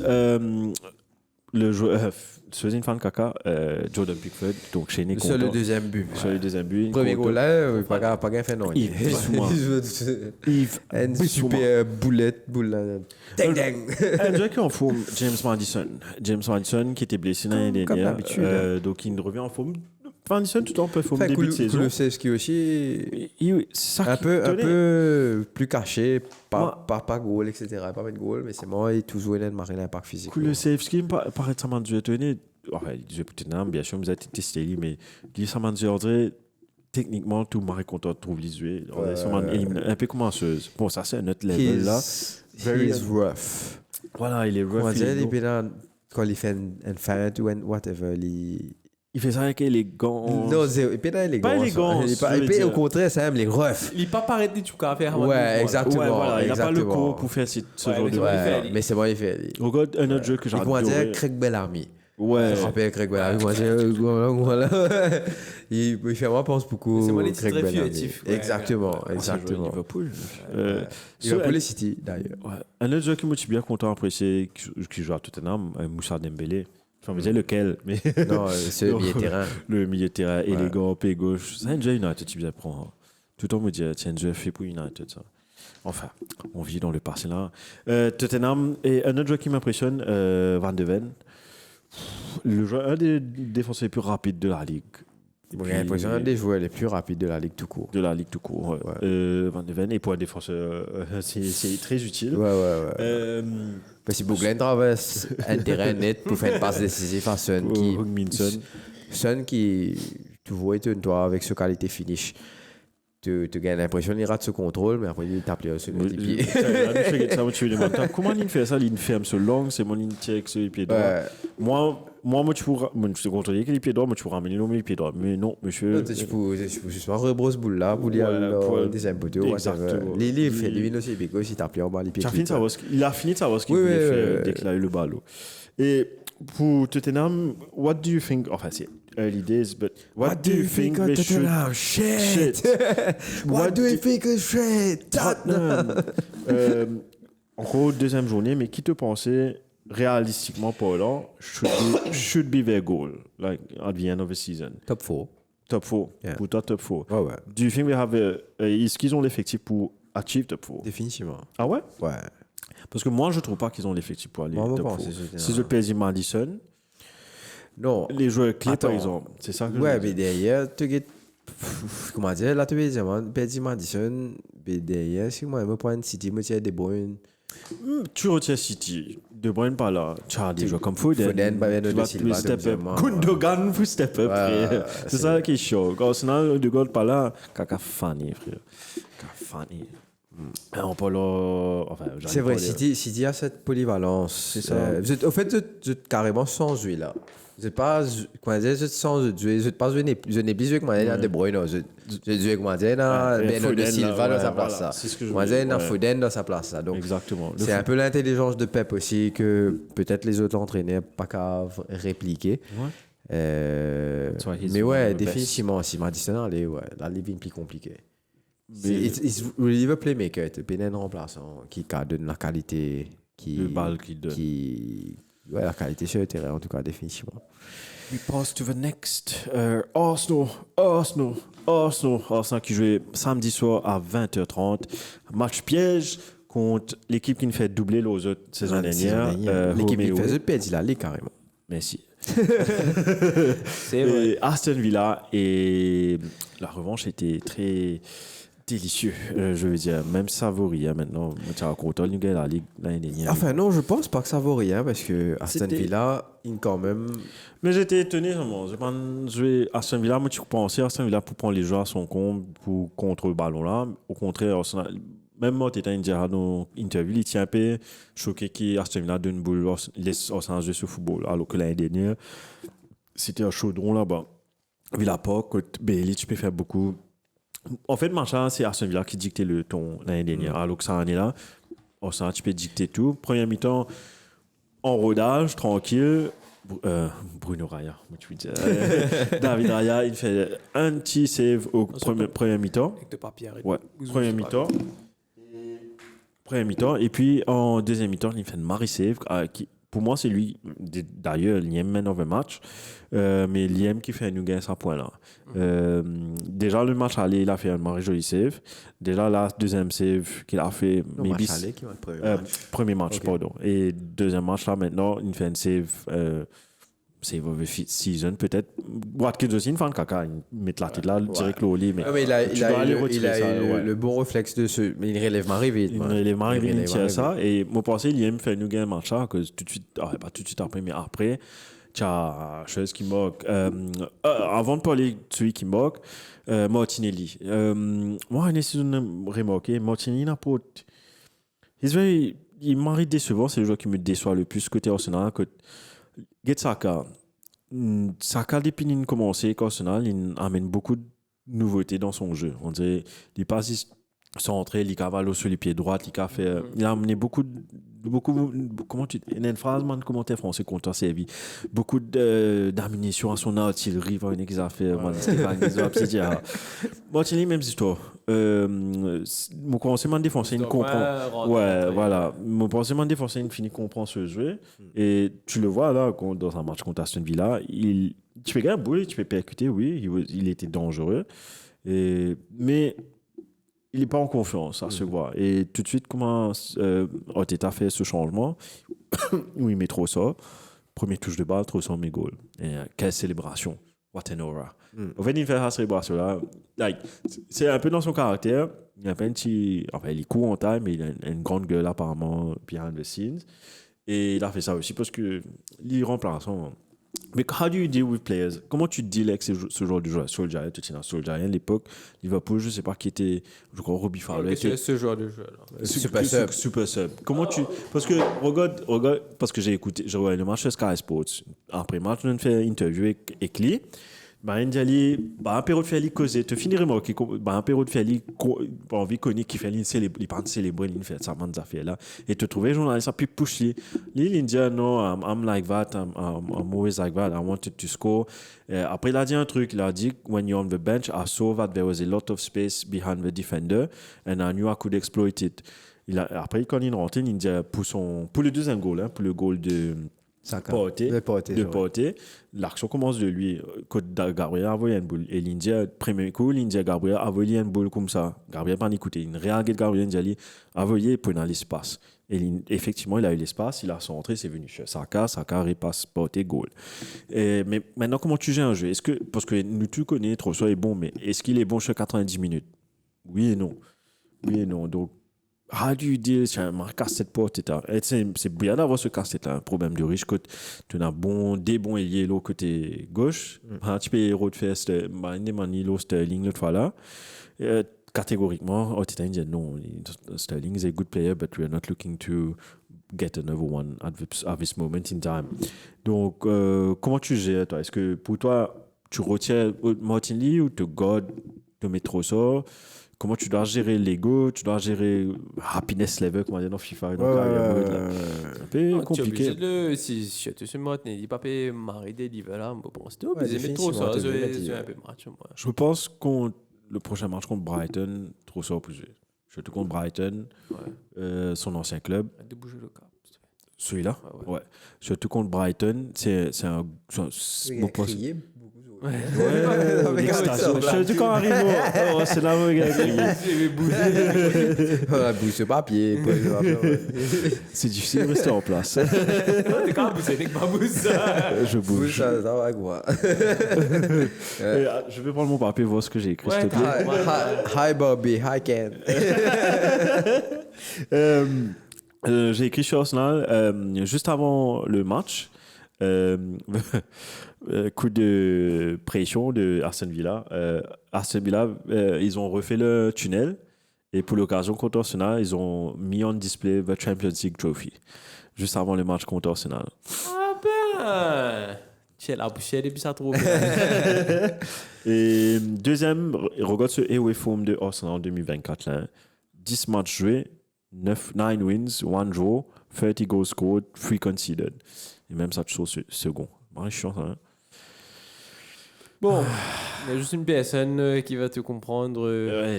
le joueur. C'est une fan caca, Jordan Pickford, donc chez Nick. Sur le deuxième but. Sur le deuxième but. Premier goal là, pas gagné fait non. Yves. Une super boule. Un joueur qui est en forme, James Madison, qui était blessé l'année dernière. Donc il revient en forme. Madison tout en performe début de saison. Kulusevski aussi, un peu plus caché, pas goal, etc. Pas mettre goal, mais c'est moi, il toujours une marée l'impact physique. Kulusevski paraît ça m'a dû étonner. Enfin, il disait peut-être bien sûr, vous avez testé, mais il ça m'a dû dire techniquement, tout marée content de trouver les yeux. Un peu comme un chose. Bon, ça c'est un autre level là. He's rough. Voilà, il est rough. On dirait quand il fait un feint ou whatever, il fait ça avec les gants. Non, il n'est pas élégant. Pas élégant. Au contraire, c'est même les refs. Il n'est pas pareil du tout qu'à faire. Ouais, exactement. Ouais, voilà, il n'a pas le corps pour faire ce genre de. Ouais, mais c'est bon, il fait. Regarde un autre jeu que j'adore. Comment dire, Craig Bellamy. Ouais. Je rappelle Craig Bellamy. Voilà. Il fait moi pense beaucoup. C'est moi les Craig Bellamy. Exactement. Liverpool. Liverpool et City d'ailleurs. Un autre jeu qui me suis bien content après, c'est qui joue à Tottenham, Moussa Dembélé. Je me disais lequel, mais. Non, c'est le milieu de terrain. Le milieu de terrain, élégant, pied gauche. C'est un jeu United, tu bien prendre. Tout le temps, me dit, tiens, un jeu fait pour United, ça. Enfin, on vit dans le passé là. Tottenham, et un autre joueur qui m'impressionne, Van de Ven. Un des défenseurs les plus rapides de la Ligue. J'ai l'impression un des joueurs les plus rapides de la Ligue tout court. De la Ligue tout court, ouais. Van de Ven, et pour un défenseur, c'est très utile. Ouais. Parce que Bouglen traverse un terrain net pour faire une passe décisive à Son qui toujours étonne toi avec sa qualité finish. Tu gagnes l'impression qu'il rate ce contrôle, mais après il tape sur les pieds. Comment il fait ça? Il ferme ce long, c'est mon ligne check sur les pieds droits. Moi, tu peux contrôler que les pieds droits, moi, tu peux ramener les pieds droits. Mais non, monsieur. Tu peux juste rebrosse boule là, pour dire des impotés. Exactement. Il fait lui aussi, parce qu'il tape en bas les pieds. Il a fini de savoir ce qu'il voulait faire dès qu'il a eu le ballon. Et pour Tottenham, what do you think? Enfin, c'est early days, but what do you think they should... Shit! What do you think of shit? Tottenham! Encore deuxième journée, mais qui te pensait réalistiquement parlant should be their goal, like at the end of the season? Top 4. Top 4. Yeah. Pour toi, top 4. Ouais. Do you think they have est-ce qu'ils ont l'effectif pour achieve top 4? Définitivement. Ah ouais? Ouais. Parce que moi, je trouve pas qu'ils ont l'effectif pour aller top 4. Si je pèse Madison, non. Les joueurs clés, par exemple. C'est ça que je mais derrière, tu get... Comment dire? Là, tu pèse Madison, mais derrière, si moi, je me prends une City, je me tire De Bruyne. Tu retiens City. De Bruyne pas là. Tu as des joueurs comme Foden. Tu vas step up. Gundogan, vous step up, frère. C'est ça qui est chaud. Quand Arsenal, De Gaulle pas là, Kaka Fanny, frère. Kaka Fanny. On parle. Enfin, C'est vrai, City a cette polyvalence. C'est ça. Au fait, je carrément sans jouer là. Je pas, comment dire, je sans jouer, je pas jouer, je n'ai plus joué comme De Bruyne, je joue comme Bernardo Silva dans sa place là. C'est ce que je Moi, voulais dire. Foden dans sa place là. Donc, Exactement. c'est un peu l'intelligence de Pep aussi que peut-être les autres entraîneurs pas qu'à répliquer. Mais ouais, définitivement, si Madison allait, ouais, la ligue est plus compliquée. C'est really a playmaker, c'est bien un remplaçant qui donne la qualité Le balle qu'il donne. Ouais, la qualité sur le terrain, en tout cas, définitivement. We pass to the next. Arsenal qui jouait samedi soir à 20h30. Match piège contre l'équipe qui nous fait doubler les autres saison dernière. L'équipe qui faisait perdre la ligue carrément. Merci. C'est vrai. Aston Villa et la revanche était très délicieux, je veux dire, même savoury maintenant. Tu as content nous gagner la ligue l'année dernière. Enfin non, je pense pas que ça vaut rien parce que Aston Villa, il quand même. Mais j'étais étonné vraiment. Je pense jouer Aston Villa, moi tu pensais Aston Villa pour prendre les joueurs à son compte pour contre le ballon là. Au contraire, même moi tu étais dans une interview, il tient un peu choqué qu'Aston Villa donne une boule laisse Arsenal jouer ce football alors que l'année dernière c'était un chaudron là-bas. Villa Park, Bailey, tu peux faire beaucoup. En fait, machin, c'est Aston Villa qui dictait le ton l'année dernière. Alors que ça en est là, Arsenal, tu peux dicter tout. Première mi-temps, en rodage, tranquille. Bruno Raya, tu veux dire. David Raya, il fait un petit save au premier mi-temps. Avec de papier. Ouais, premier mi-temps. Premier mi-temps. Et puis, en deuxième mi-temps, il fait une Marie save. Pour moi, c'est lui, d'ailleurs, Liam man of the match. Mais Liam qui fait nous gagner 100 points là. Déjà, le match aller, il a fait un Marie joli save. Déjà, la deuxième save qu'il a fait. Le match aller qui va le premier match. Premier match, okay. Pardon. Et deuxième match là, maintenant, il fait un save. Save of the season, peut-être. Watkins aussi, une fan caca. Il met la tête là, direct au lit. Mais il a eu le bon réflexe de ce. Mais il relève Marie vite. Il relève Marie vite, il tient ça. Et moi, je pensais, Liam fait nous gagner un match là, que tout de suite, pas tout de suite après, mais après, tu as chose qui moque. Avant de parler de celui qui moque, Martinelli. Moi, je me remarqué, Martinelli n'a pas. Il m'a décevant, c'est le joueur qui me déçoit le plus côté Arsenal. Get Saka. Saka, depuis qu'il a commencé, Arsenal, il amène beaucoup de nouveautés dans son jeu. On dirait, il passe centré, il cavale sur les pieds droits, il a amené beaucoup, comment tu dis, une phrase, man, commentaire français contre toi, c'est beaucoup d'ammunition à son artillerie, par une affaire, man, Stéphane Guizot, c'est Martinelli, même histoire. Mon conseil défenseur, il comprend. Ouais, voilà. Mon conseil défenseur, il finit comprend ce jeu. Et tu le vois là, dans un match contre Aston Villa, tu peux gagner boule, tu peux percuter, oui, il était dangereux. Mais il n'est pas en confiance, ça se voit. Et tout de suite, comment Arteta fait ce changement où il met trop ça. Premier touche de balle, trop ça, mes goals. Et quelle célébration. What an aura. En fait, il fait cette célébration-là. C'est un peu dans son caractère. Il a un petit. Enfin, il est court en taille, mais il a une grande gueule apparemment behind the scenes. Et il a fait ça aussi parce que il remplace. Mais how do you deal with players? Comment tu deals avec ce genre de joueur? Solskjaer, tu sais, Solskjaer, à l'époque, Liverpool, je ne sais pas qui était, je crois, Robbie Fowler. C'est ce genre de joueur. Super sub. Comment tu. Parce que, regarde, parce que j'ai regardé le match de Sky Sports. Après match, on a fait une interview avec lui. Un période de faire causer, tu finis remarquer un période de faire envie connaître qui fait il pas célébrer il fait ça manza fait là et te trouver journaliste puis push il dit no I'm like that I'm always like that I wanted to score après il a dit un truc il a dit when you're on the bench I saw that there was a lot of space behind the defender and I knew I could exploit it après quand il rentre il dit pour le deuxième goal pour le goal de Porté. L'action commence de lui. Gabriel a envoyé une boule. Et l'India, premier coup, Gabriel a envoyé une boule comme ça. Gabriel n'a pas écouté. Il regarde Gabriel, il a envoyé pour dans l'espace. Et effectivement, il a eu l'espace, il a centré, c'est venu chez Saka repasse, Porté, goal. Mais maintenant, comment tu gères un jeu? Parce que nous, tu connais, Trossard est bon, mais est-ce qu'il est bon sur 90 minutes? Oui et non. Donc, how do you deal with un casse-tête porte c'est bien d'avoir ce casse-tête là un problème de riche côté tu as des bons ailiers l'autre côté gauche tu peux faire Sterling l'autre fois là catégoriquement, Titans disent non, Sterling is a good player, but we are not looking to get another one at this moment in time. Donc, comment tu gères, toi? Est-ce que pour toi, tu retiens Martinelli ou tu gardes de mettre ça? Comment tu dois gérer l'ego? Tu dois gérer happiness level, comment dire dans FIFA? C'est un peu compliqué. Si tu suis Martinelli, il pas peut marrer des livres là, bon, c'était obligé de mettre trop ça, c'est un peu match. Je pense qu'on le prochain match contre Brighton, trop ça plus. Je te contre Brighton, son ancien club. De bouger le cap. Celui-là, ouais. Je te contre Brighton, c'est un. Il a crié beaucoup. Je te quand arrive, c'est là où il a crié. Bouge ce papier. C'est difficile de rester en place. T'es quand même bousé, t'es pas bousé. Je bouge. Ça va quoi. Je vais prendre mon papier, voir ce que j'ai écrit, s'il te plaît. Hi Bobby, hi Ken. J'ai écrit sur Arsenal juste avant le match. Coup de pression de Aston Villa. Aston Villa, ils ont refait le tunnel et pour l'occasion contre Arsenal, ils ont mis en display the Champions League Trophy juste avant le match contre Arsenal. Ah ben, j'ai la bouchée depuis ça trop bien. Et deuxième, regarde ce away form de Arsenal en 2024 là. 10 matchs joués, 9 wins, 1 draw, 30 goals scored, 3 conceded. Et même ça, tu sauves second. C'est chiant, ça. Hein? Bon, il y a juste une personne qui va te comprendre. Ouais,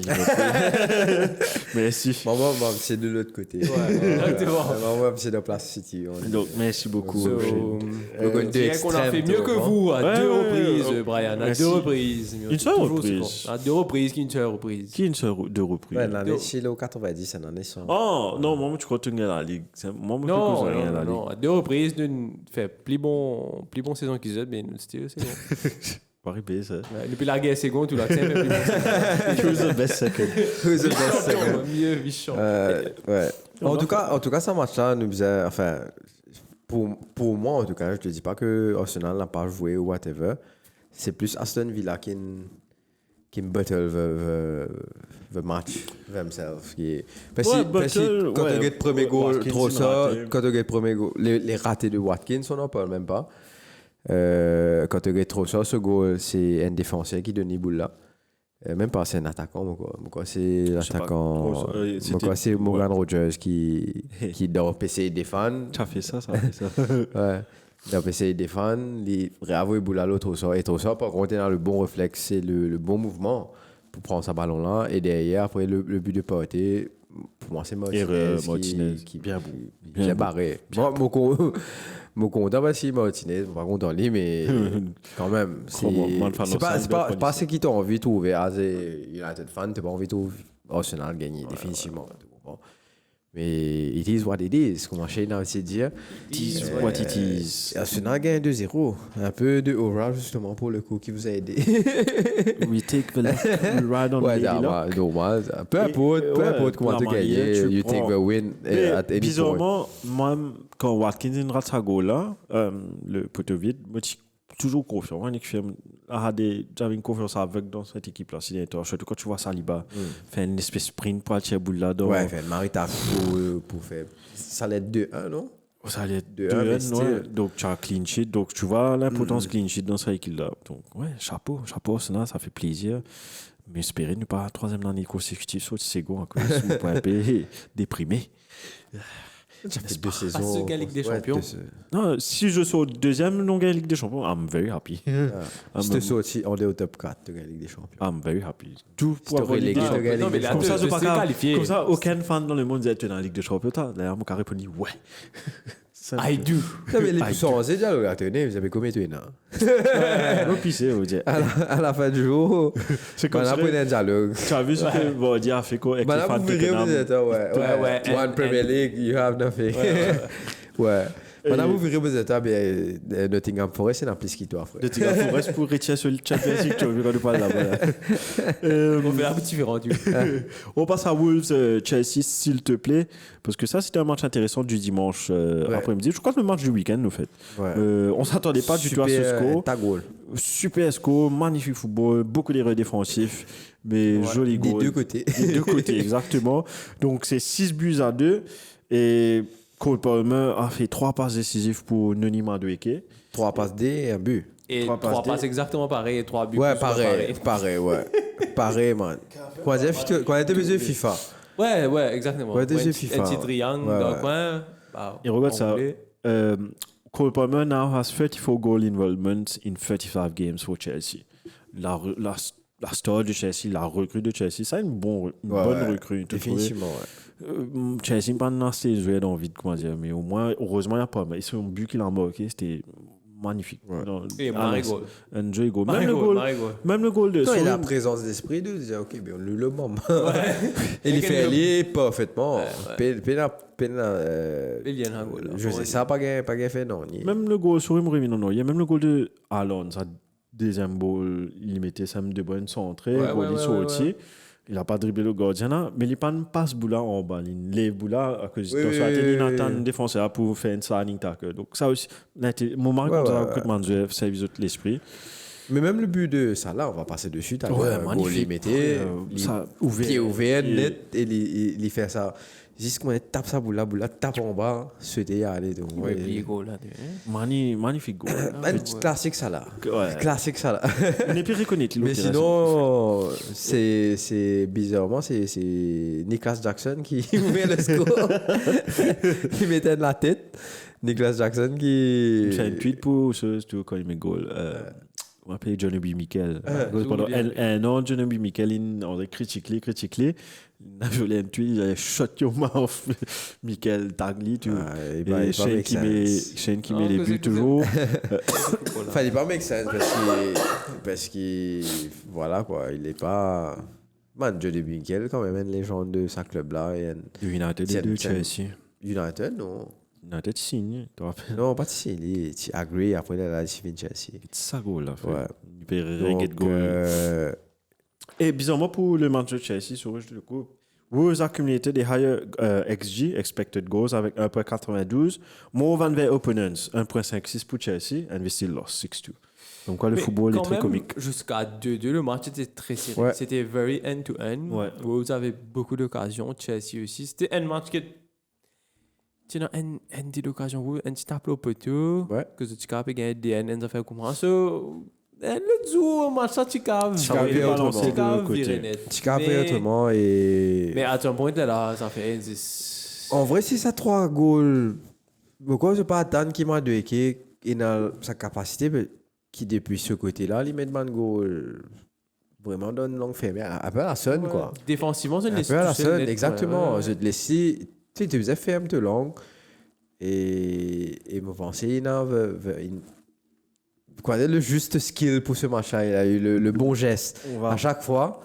merci. Maman, c'est de l'autre côté. Maman, c'est de Place City. Donc, merci beaucoup. On a fait mieux que vous à 2 reprises, Brian. À 2 reprises. Une seule reprise. À 2 reprises, qu'une seule reprise. Qui une seule de reprise? Ouais, l'année chez le 90, c'est l'année 100. Oh, non, moi, tu crois que tu gagnes la Ligue. Non, à 2 reprises, nous fait plus bon saison qu'ils ont, mais nous, c'est bon. Paris B, ça. Depuis la guerre seconde, tout l'accepte. Who's the best second? Who's the best second? Mieux, Vichon. Ouais. En tout cas, ça match-là nous faisait. Enfin, pour moi, en tout cas, je te dis pas que Arsenal n'a pas joué ou whatever. C'est plus Aston Villa qui battle the match themselves. Parce que quand tu gagnes le premier goal, trop ça, quand tu gagnes le premier goal, les ratés de Watkins, on n'en parle même pas. Quand tu gagnes trop ça, ce goal, c'est un défenseur qui donne les boules là. Même pas, c'est un attaquant. Pourquoi c'est l'attaquant? Pourquoi c'est Morgan Rogers qui doit essayer de défendre? Tu as fait ça, ça fait ça. Ouais. Il doit essayer de défendre. Il réavoue les boules à l'autre. Et tout ça, par contre, dans le bon réflexe, c'est le bon mouvement pour prendre sa ballon là. Et derrière, après, le but de porter, pour moi, c'est Martinez qui bien barré. Mon content parce que Martinez, pas content lui, mais quand même, c'est pas ce qui t'a envie de trouver. As a United fan, t'as pas envie de trouver Arsenal gagner définitivement. Mais it is what it is, comme Shane a essayé de dire. It is what it is. Arsenal gagne 2-0. Un peu de aura justement pour le coup qui vous a aidé. We take the left, we ride on the normal. Peu importe comment tu gagnes, you take the win at any point. Bizarrement, moi, quand Watkins rate sa goal là, le poteau vide, moi, je suis toujours confiant. J'avais une confiance avec dans cette équipe là. Surtout quand tu vois Saliba faire une espèce de sprint pour tirer boule là. Ouais, faire une maritime pour faire. Ça allait être 2-1, non? Ça allait être 2-1, ouais. Donc tu as clean sheet. Donc tu vois l'importance clean sheet dans cette équipe là. Donc ouais, chapeau, ça fait plaisir. Mais espérer ne pas troisième année consécutive sur Tsego à cause du point P déprimé. Ça fait 2 saisons. Pas ce gars Ligue des Champions. Non, si je sors deuxième non Ligue des Champions, I'm very happy. Si tu sors aussi, on est au top 4 de la Ligue des Champions. I'm very happy. Tout pour avoir Ligue des Champions. Comme ça, c'est pas qualifié. Comme ça, aucun fan dans le monde dit tu es dans la Ligue des Champions. D'ailleurs, mon carré répondu ouais. I do. Non, mais les puissants, c'est déjà le tenez, vous avez combien de temps? Pissé, vous dites. À la fin du jour, c'est comme ça. On a pris un dialogue. Tu as vu ce que Bordia a fait quoi avec les fans de Tottenham? Ouais. One Premier League, you have nothing. Ouais. Maintenant, vous verrez vous êtes à Nottingham Forest, c'est un plus qui toi, frère. Nottingham Forest pour retirer sur le Champions League, tu vois, quand tu parles là-bas. On fait un peu différent, du coup. On passe à Wolves, Chelsea, s'il te plaît, parce que ça, c'était un match intéressant du dimanche après-midi. Je crois que le match du week-end, en fait. On s'attendait pas du tout à ce score. super score, magnifique football, beaucoup d'erreurs défensives, mais joli Des goal. deux côtés. Des deux côtés, exactement. Donc, c'est 6-2. Et Cole Palmer a fait 3 passes décisives pour Noni Madueke. 3 passes D et un but. Et 3 passes 3 D. passes exactement pareil et 3 buts. Ouais, plus ou moins pareil, ouais. Pareil, man. Quand on était besoin de FIFA. Ouais, exactement. Ouais, déjà Un FIFA, petit ouais. triangle Ouais, dans ouais. le coin. Bah, Et regarde on ça. voulait. Cole Palmer now has 34 goal involvement in 35 games for Chelsea. La star de Chelsea, la recrue de Chelsea, c'est une bonne recrue. Définitivement, ouais. Chelsea n'a pas assez joué d'envie de comment dire, mais au moins, heureusement, il n'y a pas. Mais son but qu'il a marqué, c'était magnifique. Non, Et Marigold. Un joli goal. Marigold. Même le goal de Non, il a la Son- présence d'esprit de dire, ok, ben on lui le moment. Et il fait aller parfaitement. Lilian Hagol. Je sais, ça n'a pas gagné fait, non. Même le goal, sur non. Il y a même le goal de Alon, sa deuxième goal, il mettait Sam De Bruyne centré, goal, il sorti. Il n'a pas dribblé le gardien là, mais il pas passe boula en bas. Il lève boula à cause de ça. Il attend le défenseur pour faire une sliding tackle. Donc ça aussi, mon mari comme ça, complètement service de l'esprit. Mais même le but de Salah, on va passer dessus. T'as le goal, il mettait pied ouvert, net, et il fait ça. Juste qu'on tape ça boula, tape en bas, souhaiter y aller. Donc, Magnifique goal. Un petit classique Salah. Ouais. Classique Salah. Il n'est plus reconnu. Mais sinon, c'est bizarrement, c'est Nicholas Jackson qui met le score. Qui mettait de la tête. Nicholas Jackson qui. Il fait un tweet pour ceux qui quand il met goal. On appelle Johnny B. Mikel. Pendant un an, Johnny B. Mikel, on a critiqué. Il a joué un tweet, il a shut your mouth. Mikel Tagli, tu vois. Et Shane qui met les buts toujours. Fallait pas make sense parce qu'il voilà quoi, il est pas man Johnny Binkel quand même une légende de sa club là et United et de Chelsea. United non United signe, tu vois. non pas ici il est agree après il a suivi Chelsea C'est ça goal là. ouais Il peut régler goal. Et bizarrement pour le match de Chelsea sur le coup, Wolves accumulated des higher XG, expected goals, avec 1.92, more than their opponents, 1.56 pour Chelsea, and they still lost 6-2. Donc quoi, le football est très comique. Jusqu'à 2-2, le match était très serré. Ouais. C'était very end-to-end. Ouais. Wolves avait beaucoup d'occasions, Chelsea aussi. C'était un match qui... Tu as une d'occasion, un petit tape au poteau, que tu as gagné des NN, ça fait comment ça. Le jour, match ça, tu as viré autrement et... Mais à un point là, ça fait... En vrai, si ça 3 goals, pourquoi je pas attendre qu'il m'a deux qui a sa capacité qui depuis ce côté-là, il met de goal vraiment donne longue ferme. Un peu à la sonne, quoi. Défensivement, c'est une un peu à la sonne, exactement. Je te laisse, tu faisais ferme de long et me pensais, il a le juste skill pour ce match-là. Il a eu le bon geste à chaque fois.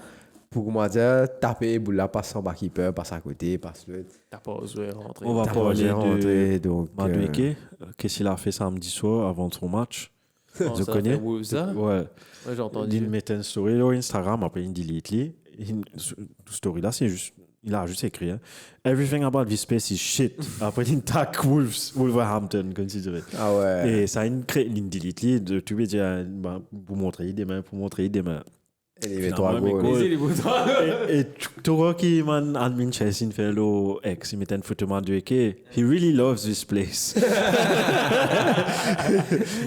Pour moi dire, taper, boula, passe en bas keeper, passe à côté, passe le. T'as pas osé rentrer. On va parler de donc. Madueke. Qu'est-ce qu'il a fait samedi soir avant son match? Je connais. Ouais. J'ai entendu. Il met une story sur Instagram, après il delete les. Story là, c'est juste. Il a juste écrit Everything about this space is shit. Après, il tag Wolverhampton, considéré. Ah ouais. Et ça, il delete les. Tu veux dire, pour montrer des mains. Et il met 3 goals. Et tu vois qu'il m'a admin Chelsea fait le ex, il met une photo de Madueke. He really loves this place.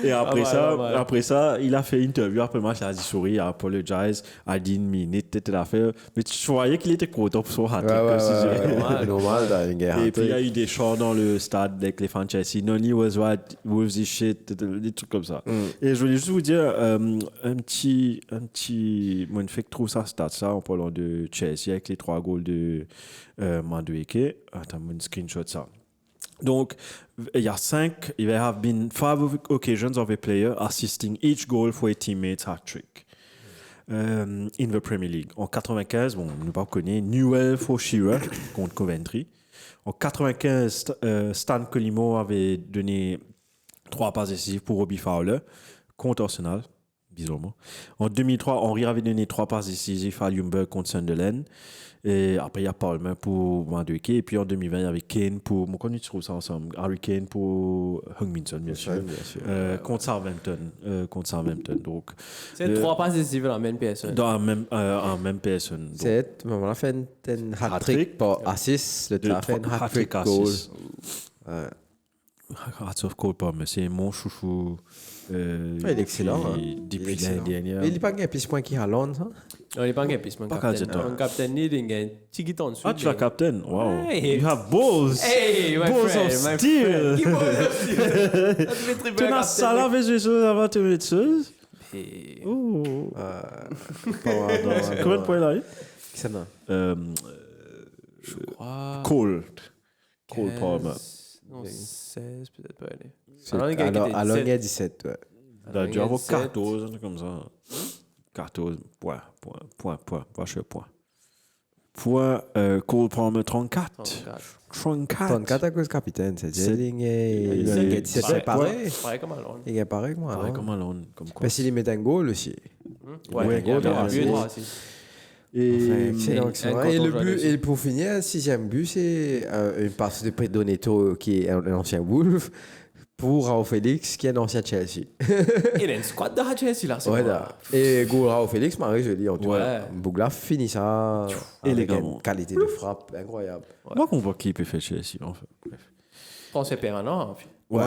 Et après ça, il a fait une interview après le match, il a dit sorry, il a apologize, I didn't mean it, c'était l'affaire. Mais tu voyais qu'il était content pour son hat-trick. Normal, dans une guerre. Et puis il y a eu des chants dans le stade avec les fans de Chelsea. Noni was right, Wolves is shit, des trucs comme ça. Et je voulais juste vous dire un petit moi, une fait que trouve ça stat ça en parlant de Chelsea avec les 3 goals de Madueke. Attends, une screenshot ça. Donc, il there have been 5 occasions of a player assisting each goal for a teammate's hat-trick. In the Premier League. En 95, bon, on ne pas connaît, Newell for Shearer contre Coventry. En 95, Stan Collymore avait donné 3 passes décisives pour Robbie Fowler contre Arsenal. bizarrement. En 2003, Henry avait donné 3 passes décisives à Ljungberg contre Sunderland. Et après, il y a Palmer pour Madueke. Et puis en 2020, il y avait Kane pour. Moi, quand tu trouves ça ensemble, Harry Kane pour Heung-min Son, bien sûr. Contre Southampton. Donc, C'est 3 passes décisives dans la même personne. en même personne. Donc, C'est, on a fait un hat-trick, pas assist, le temps a fait un hat-trick goal. assist. Hats of Cole Palmer, c'est mon chouchou. Il est excellent. Depuis l'année dernière. Mais il n'est pas gagné plus de points qu'il a Londres, ça? On n'est pas un capitaine. Mon Pas capitaine, capitaine. mon capitaine, il y a un petit guide en dessous. Ah, tu es la capitaine? Wow. Hey. You have balls. Hey, my Balls friend, of my steel. friend. Qui balls of steel? Tu as ça là, mais je suis avant de mettre ça. Et- Oh. Combien Combien de points là? Qui ça, non? Je crois. Cole. Cole 15, Palmer. Non, 16, peut-être pas aller. Alors, il y a 17, ouais. Il a dû avoir 17. 14, un truc comme ça. 14, point. Point, Cole Palmer 34. 34 à cause capitaine, c'est C'est- Jelling et il y a 17, c'est pareil. Pareil comme Alon. Il est pareil que moi. Pareil alors. comme Alon, comme quoi. Parce qu'il met un goal aussi. Ouais, il y a gros, un but c'est- aussi. Et Excellent, excellent. Et le but, et pour finir, un 6e but, c'est une passe de Predonetto qui est un ancien Wolf pour Raoul Félix qui est un ancien Chelsea. Il a une squad de Chelsea là. c'est Ouais, bon. là. Et goal Raoul Félix, Marie, je dis en tout Ouais. cas. Bougla finit ça avec élégamment. une qualité de frappe incroyable. moi, qu'on voit qui peut faire Chelsea, en fait. Bref. Transfert permanent. Puis. Ouais,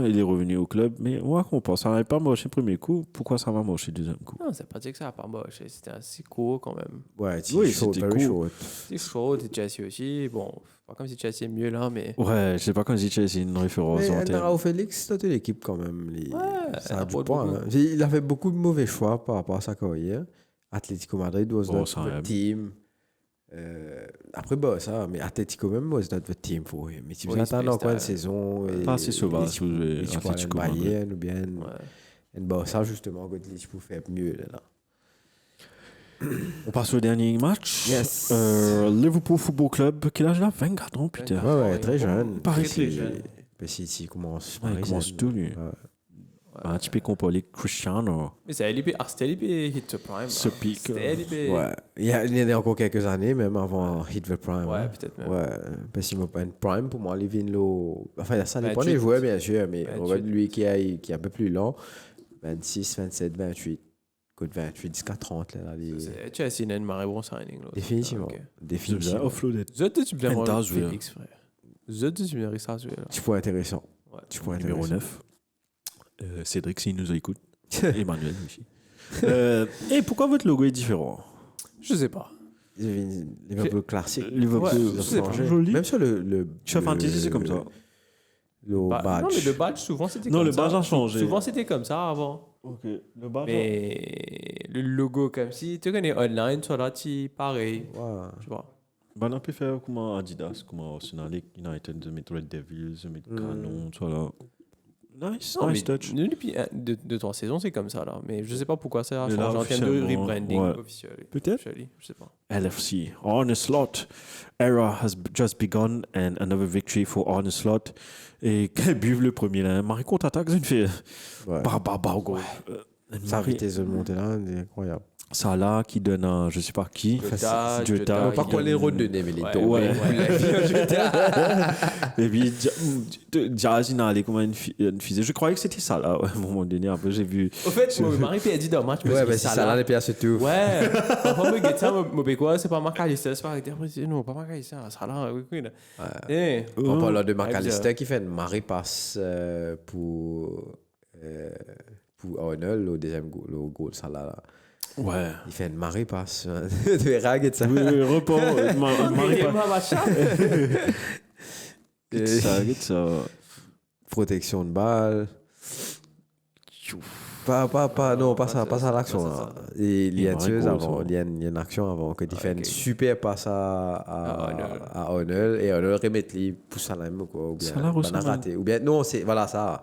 il est revenu au club, mais moi, qu'on pense, ça n'avait pas marché premier coup, pourquoi ça va marcher deuxième coup? Non, c'est pas dire que ça a pas marché. C'était assez court quand même. Ouais, Oui, short, c'était very cool. short. C'est chaud, et Chelsea aussi. Bon, pas comme si Chelsea est mieux là, mais. Ouais, je sais pas quand je dis Chelsea, une référence en Mais termes. Raoul Félix, c'était l'équipe quand même. Ça a elle du apporte point. beaucoup. Hein. Il a fait beaucoup de mauvais choix par rapport à sa carrière. Atlético Madrid was Oh, not ça the aime. team. Après, bah, ça, mais Atlético même was not the team for him. Mais tu Oui, vous attends c'est en coin de ça. saison. Pas assez sauvage, sous Atlético Madrid. Bayern ou bien. Ouais. Et bah, ça, justement, quand il peut faire mieux. Là. On passe au dernier match. Yes. Liverpool Football Club, quel âge il a? 24 ans, putain. Ouais, très jeune. Pareil, très jeune. Mais si, il commence. Ouais, il commence tout, lui. Un petit peu comparé Cristiano. Mais c'est LIP, c'était LIP Hit to Prime. Ce pic, C'était LIP. Ouais. Il y a encore quelques années, même avant Hit the Prime. Ouais, hein. peut-être même. Ouais, parce qu'il m'a pas une prime pour moi, Livin Lo. Enfin, ça dépend 28. des joueurs, bien sûr, mais 28. on va lui qui est un peu plus lent. 26, 27, 28. Côte 28, jusqu'à 30. Là, C'est Chelsea n'a une bon signing. là. Définitivement. Ok. Définitivement. offloaded. Zut, tu bien Penta, voir je veux. Félix, frère. Zut, tu bien ça, je vais là. Tu point intéressant. Ouais. Tu point Numéro intéressant. 9. Cédric, s'il nous écoute. Emmanuel aussi. Et pourquoi votre logo est différent? Je sais pas. Liverpool classique. Liverpool, Ouais, Ils ont je sais pas. changé. Joli. Même sur le Sur Fantasy, c'est comme ça. Le badge. Non, mais le badge, souvent, c'était Non, comme le ça. badge a changé. Souvent, c'était comme ça avant. Ok. Le badge. Mais le logo, comme si tu connais online, soit là, tu pareil. Ouais. Tu vois. Ben, on peut faire comme Adidas, comme Arsenal, United, de mettre Red Devils, de mettre Canon, tout ça là. Nice, Non, nice mais touch. depuis 2-3 saisons, c'est comme ça, là. Mais je sais pas pourquoi ça a Mais là, changé en termes de officiellement, rebranding ouais. officiel. Peut-être. Officially, je sais pas. LFC. Arne Slot. Era has just begun and another victory for Arne Slot. Et quel but le premier là. Marie contre-attaque, c'est une fille. Ouais. Go. Ça a vitesse de monter là, c'est incroyable. Salah qui donne un, je sais pas qui. Jota, Non, pas qui quoi les donne- rôles de mais les Ouais, deux. ouais. Jota. Et puis Diaz, il a allé comme une fusée. Je croyais que c'était ça là, à un moment donné. Après, j'ai vu. Au fait, Marie a dit dans le match, Ouais, bah, si ça là, les pièces se tout. Ouais, parfois, me guette ça, me quoi, c'est pas McAllister, c'est pas après, non, pas McAllister, ça là, oui, là. Eh, On parle de Ouais, McAllister qui fait une marée passe pour Arnold au deuxième goal, le goal ça là. Ouais. Il fait une marée passe de rag et ça. Oui, repos. Ça. Protection de balle. Pas ça l'action là. Et il y a une chose avant, il y a une action avant que il fait une super passe à Arnold et Arnold remet lui pousse à la même quoi ou bien Ça l'a reçu, raté ou bien non c'est voilà ça.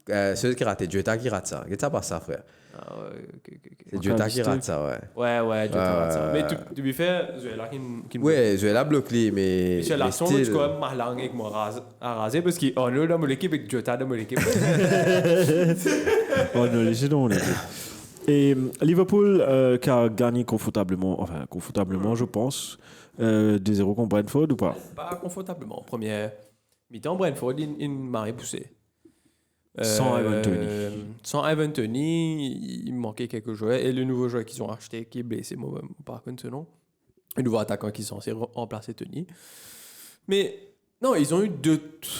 Celui qui rate, Jota qui rate ça. Qu'est-ce ça passe ça frère? Ah ouais, ok. C'est Jota qui rate ça ouais. Ouais, Jota rate ça. Mais tu lui fais, je vais là qui Ouais, je vais la bloquer mais sur l'action, tu quand même ma langue avec moi à raser parce qu'il Arnold dans mon équipe et Jota dans mon équipe. Oh non, laissez donc. Et Liverpool qui a gagné confortablement, je pense, 2-0 contre Brentford ou pas? Pas confortablement. Première mi-temps, Brentford, il m'a poussé. Sans Ivan Toney. Sans Ivan Toney, il manquait quelques joueurs. Et le nouveau joueur qu'ils ont acheté, qui est blessé, moi, par contre, ce nom. Le nouveau attaquant qui est censé remplacer Toney. Mais non, ils ont eu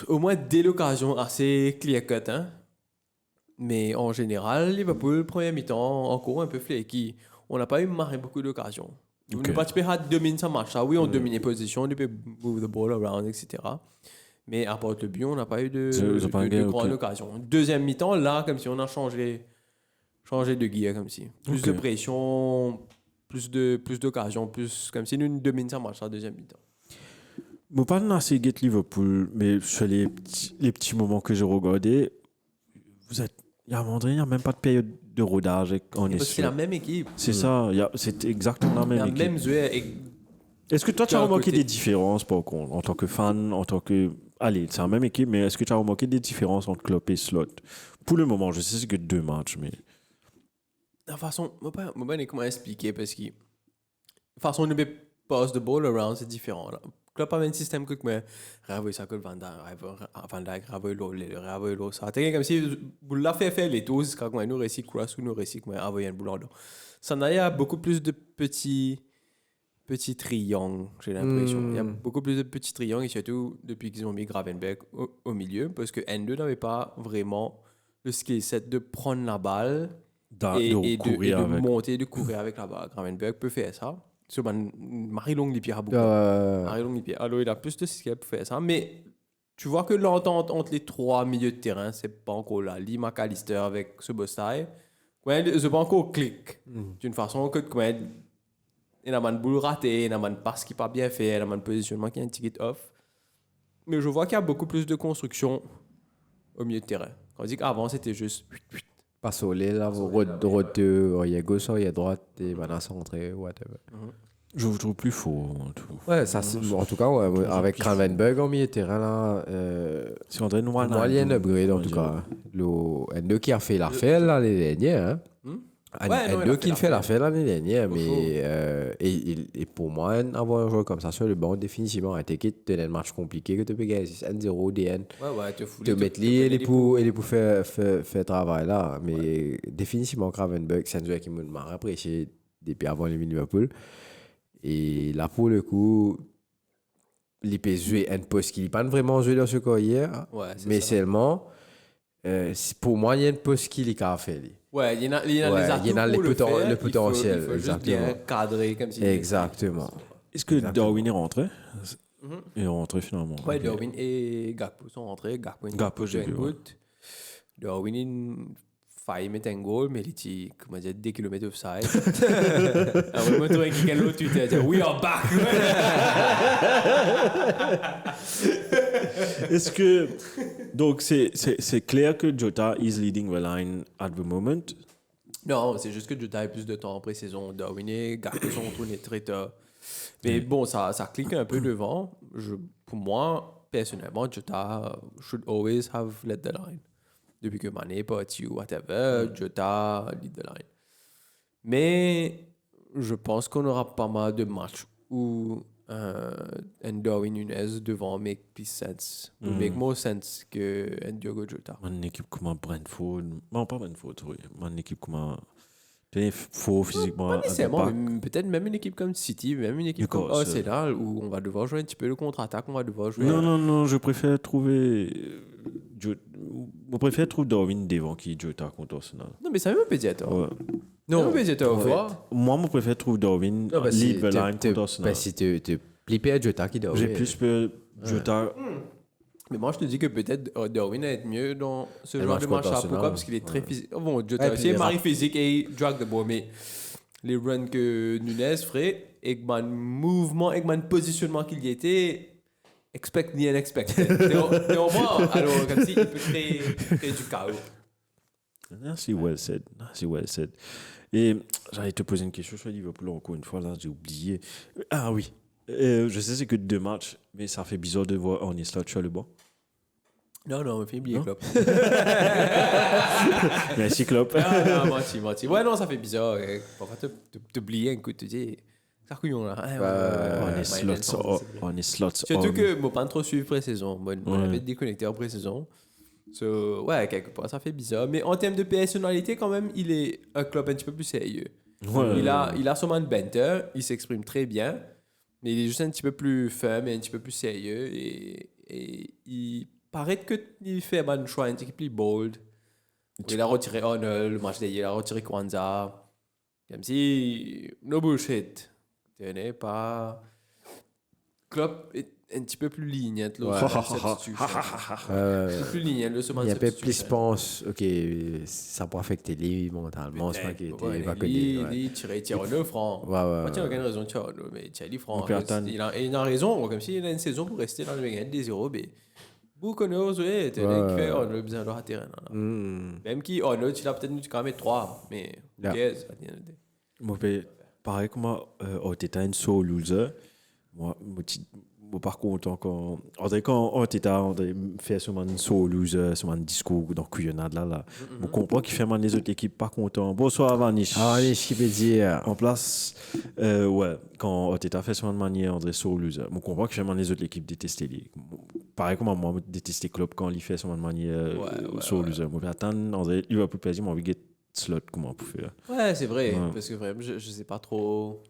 au moins des occasions assez clear-cut. Hein. Mais en général, Liverpool, première mi-temps, encore un peu flaky. On n'a pas eu beaucoup d'occasions. Okay. Nous pas dominer ce match. Oui, on dominait position, on peut move the ball around, etc. Mais à part le but, on n'a pas eu de grande occasion. Deuxième mi-temps, là, comme si on a changé de gear, comme si. Plus de pression, plus d'occasions, plus comme si nous dominions ce match en deuxième mi-temps. Je ne pas assez get Liverpool, mais sur les petits moments que j'ai regardés, il y a un moment donné, il n'y a même pas de période de rodage. C'est la même équipe. C'est ça, c'est exactement la même équipe. La même joueur. Est-ce que toi, tu as remarqué des différences, par contre, en tant que fan, en tant que... Allez, c'est la même équipe, mais est-ce que tu as remarqué des différences entre Klopp et Slot? Pour le moment, je sais que c'est que 2 matchs, mais... De toute façon, je ne sais pas comment expliquer, parce que... De toute façon, on ne peut pass the ball around, c'est différent. Là. Klopp a un système que moi, Ravoy ça que Van Dijk, Ravoy l'eau, ça. C'est comme si vous l'avez fait les tous, quand nous réussit cross ou nous réussit moi Ravoy un boulot. Ça n'a y a beaucoup plus de petits triangles, j'ai l'impression. Il y a beaucoup plus de petits triangles, et surtout depuis qu'ils ont mis Gravenberch au milieu, parce que N2 n'avait pas vraiment le skill set de prendre la balle et de monter, de courir avec la balle. Gravenberch peut faire ça. C'est Marie-Longue Lipier a beaucoup. Marie-Longue Lipier. Alors, il a plus de skill pour faire ça. Mais tu vois que l'entente entre les 3 milieux de terrain, c'est pas encore là. Lee McAllister avec ce Bostai, c'est pas encore clic. D'une façon que il y a une boule ratée, il y a une passe qui n'est pas bien fait, il y a un positionnement qui est un ticket off. Mais je vois qu'il y a beaucoup plus de construction au milieu de terrain. On dit qu'avant, c'était juste... Passe au lait, là, il y a gauche, il y a droite, et voilà, centré, whatever. Je vous trouve plus faux. Ouais, ça, en tout cas, ouais, avec Gravenberch au milieu de terrain, là, c'est André Noir. Moi, il y a un upgrade, en tout cas. Le N2 qui a fait l'affaire l'année dernière, hein. N2 qui fait l'affaire l'année dernière, mais et pour moi, avoir un joueur comme ça sur le banc, définitivement, un ticket de un match compliqué que tu peux gagner 1-0 DN. Te mettre les pour faire travail là. Mais définitivement, Gravenberch, c'est un joueur qui m'a apprécié depuis avant le Liverpool. Et là, pour le coup, il peut jouer un poste qui n'est pas vraiment joué dans ce carrière, mais seulement, pour moi, il y a un poste qui est à faire. Ouais, il y en a les atouts le potentiel, il faut juste bien cadrer comme si... Exactement. Est-ce que Darwin est rentré? Il est rentré finalement. Ouais, Darwin et Gakpo sont rentrés. Gakpo j'ai vu. Darwin, il failli mettre un goal, mais il était, comment dire, 2 km offside. Alors, je me trouvais quelqu'un d'autre, tu t'es dit, we are back! Est-ce que... Donc, c'est clair que Jota is leading the line at the moment? Non, c'est juste que Jota a plus de temps en pré-saison. Darwin et Gakpo sont retournés très tard. Mais bon, ça clique un peu devant. Pour moi, personnellement, Jota should always have led the line. Depuis que Mané est parti ou whatever, Jota lead the line. Mais je pense qu'on aura pas mal de matchs où un Darwin Nunez devant make plus sense. Make more sense que un Diogo Jota. Une équipe comme Brentford, non pas Brentford, oui. Une équipe comme faux physiquement. Pas nécessairement, peut-être même une équipe comme City, même une équipe comme Arsenal où on va devoir jouer un petit peu le contre-attaque, on va devoir jouer. Non, je préfère trouver. Je préfère trouver Darwin devant qui Jota contre Arsenal. Non, mais ça même peut dire. Ouais. Non, mais c'est moi, je préfère trouver Darwin lead the line contre Arsenal. Si tu plies Jota qui doit. J'ai plus peur Jota. Mais moi, je te dis que peut-être Darwin va être mieux dans ce genre de match-là. Pourquoi? Parce qu'il est très physique. Bon, Jota aussi est mari physique et drag the ball, mais les runs que Nunez ferait, avec mon mouvement, avec mon positionnement qu'il y était, expect the unexpected. Néanmoins, alors, comme si il peut créer du chaos. C'est well said. Et j'allais te poser une question sur Liverpool encore une fois, là, j'ai oublié. Ah oui. Je sais c'est que 2 matchs, mais ça fait bizarre de voir Arne Slot sur le banc. Non, on fait oublier Klopp. Merci, Klopp. Non, menti. Ouais, non, ça fait bizarre. Parfois, t'oublies un coup, tu dis, ça couillon là. On est slots. Surtout que moi, pas trop suivre pré-saison. Moi, on avait déconnecté en pré-saison. So, ouais, quelque part, ça fait bizarre. Mais en termes de personnalité, quand même, il est un club un petit peu plus sérieux. Ouais. Il a sûrement une banter, il s'exprime très bien, mais il est juste un petit peu plus fun et un petit peu plus sérieux. Et il paraît qu'il fait un choix un petit peu plus bold. Il a retiré Arnold, le match d'hier, il a retiré Kwanzaa. Comme si, no bullshit. Tenez, pas. Klopp est un petit peu plus lignant. Plus lignant, le Il y a peu plus pense, ok, ça peut affecter lui mentalement, c'est pas qu'il va connaître. Il tire 9 francs. Ouais. Tu n'as aucune raison de tirer, mais tu as 10 francs. Il a raison, comme s'il a une saison pour rester dans le magasin des 0, mais vous connaissez, tu as fait, on a besoin de leur terrain. Même qui, on a, tu l'as peut-être quand même 3, mais qu'est-ce que pareil comme Arteta une so loser. Moi par contre quand Arteta fait seulement une so loser, seulement un discours dans couillonnade là. Je comprends qu'il fait mal les autres équipes pas contents. Bonsoir Vanish. Vanish qui peut dire en place quand Arteta fait seulement de manière André so loser. Je comprends qu'il fait mal les autres équipes détester lui. Pareil comme moi détester Klopp quand il fait seulement de manière so loser. Moi attendre André Liverpool PSG moi get slot comment pour faire. Ouais, c'est vrai parce que vraiment je sais pas trop.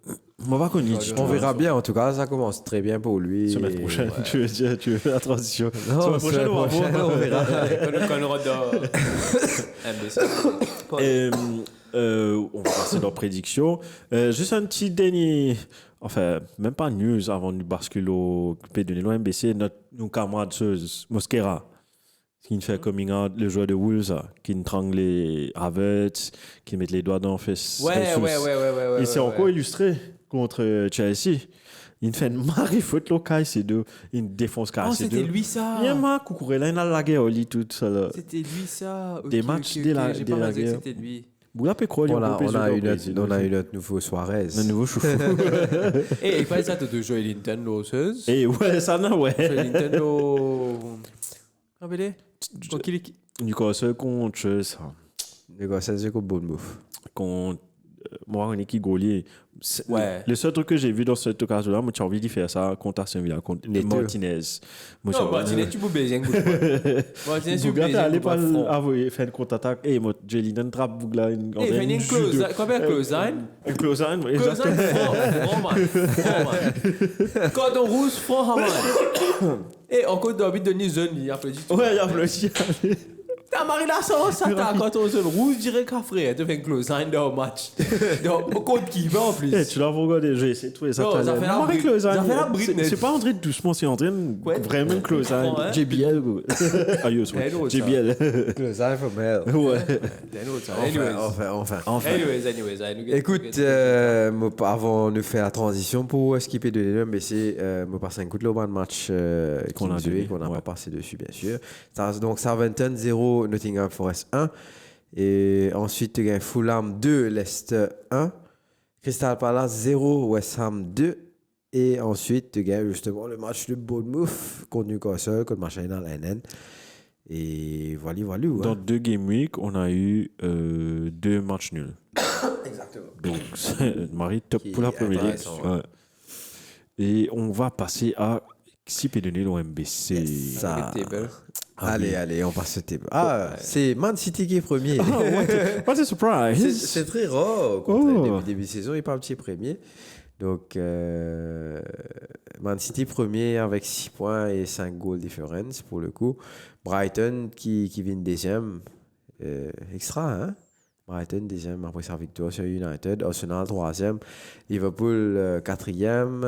On verra bien en tout cas, ça commence très bien pour lui. Semaine prochaine, tu veux faire la transition. Non, semaine prochaine, on verra. Quand on aura on va passer dans prédiction. Juste un petit dernier, enfin, même pas news avant de basculer au P2 l'OMBC, notre camarade Mosquera. Qui fait coming out, le joueur de Wolves, qui trangle les Havertz, qui met les doigts dans le face. Ouais. Il s'est encore illustré contre Chelsea. Il fait une marée faute locale, c'est deux. Il défonce carré. C'était lui ça. Il y a un Kukurela, il a la guerre au lit tout ça là. C'était lui ça. Des matchs de la guerre. C'était lui. Boula Pécrol, on a eu notre nouveau Suarez. Un nouveau chouchou. Et il fallait ça de jouer Nintendo. Et ouais, ça n'a ouais. Nintendo. Rappelez Newcastle contre ça. Newcastle contre Bournemouth. Contre moi, une équipe Gaulier. Ouais. Le seul truc que j'ai vu dans cette occasion-là, moi, j'ai envie de faire ça contre Aston Villa, contre Martinez. Non, Martinez, tu peux baiser un coup de Martinez, tu peux baiser un coup de faire une contre-attaque. Et moi, j'ai l'idée de trappe Bougla. Et il fait une close. Quoi, un close-line? Un close-line, exactement. Close-line, quand on rouge, franc, et encore d'habitude de Nizon, il applaudit. Ouais, il applaudit. T'as marqué la sauce, ça t'a quand on se rouge, je dirais qu'à frère, tu fais un close line dans le match. Contre qui va en plus. Tu l'as regardé, j'ai essayé de trouver ça. Ça fait la bride. C'est pas André doucement, c'est André vraiment close line. JBL. JBL. Close line for Mel. Ouais. Enfin. Anyways. Écoute, avant de faire la transition pour skipper de l'MBC, me passer un coup de l'eau de match qu'on n'a pas passé dessus, bien sûr. Donc, Southampton 0, Nottingham Forest 1. Et ensuite, tu gagnes Fulham 2, Leicester 1. Crystal Palace 0, West Ham 2. Et ensuite, tu gagnes justement le match de Bournemouth contre Newcastle, contre Marshall NN. Et voilà. Dans 2 Game Week, on a eu 2 matchs nuls. Exactement. Donc, Marie, top pour la première ligue. Ouais. Et on va passer à P2 l'OMBC. Yes, ça. Allez, on passe au table. C'est Man City qui est premier. What a surprise! C'est très rare. Contre début de saison, il n'est pas un petit premier. Donc, Man City premier avec 6 points et 5 goals difference pour le coup. Brighton qui vient deuxième. Extra, hein? Brighton deuxième après sa victoire sur United. Arsenal troisième. Liverpool quatrième.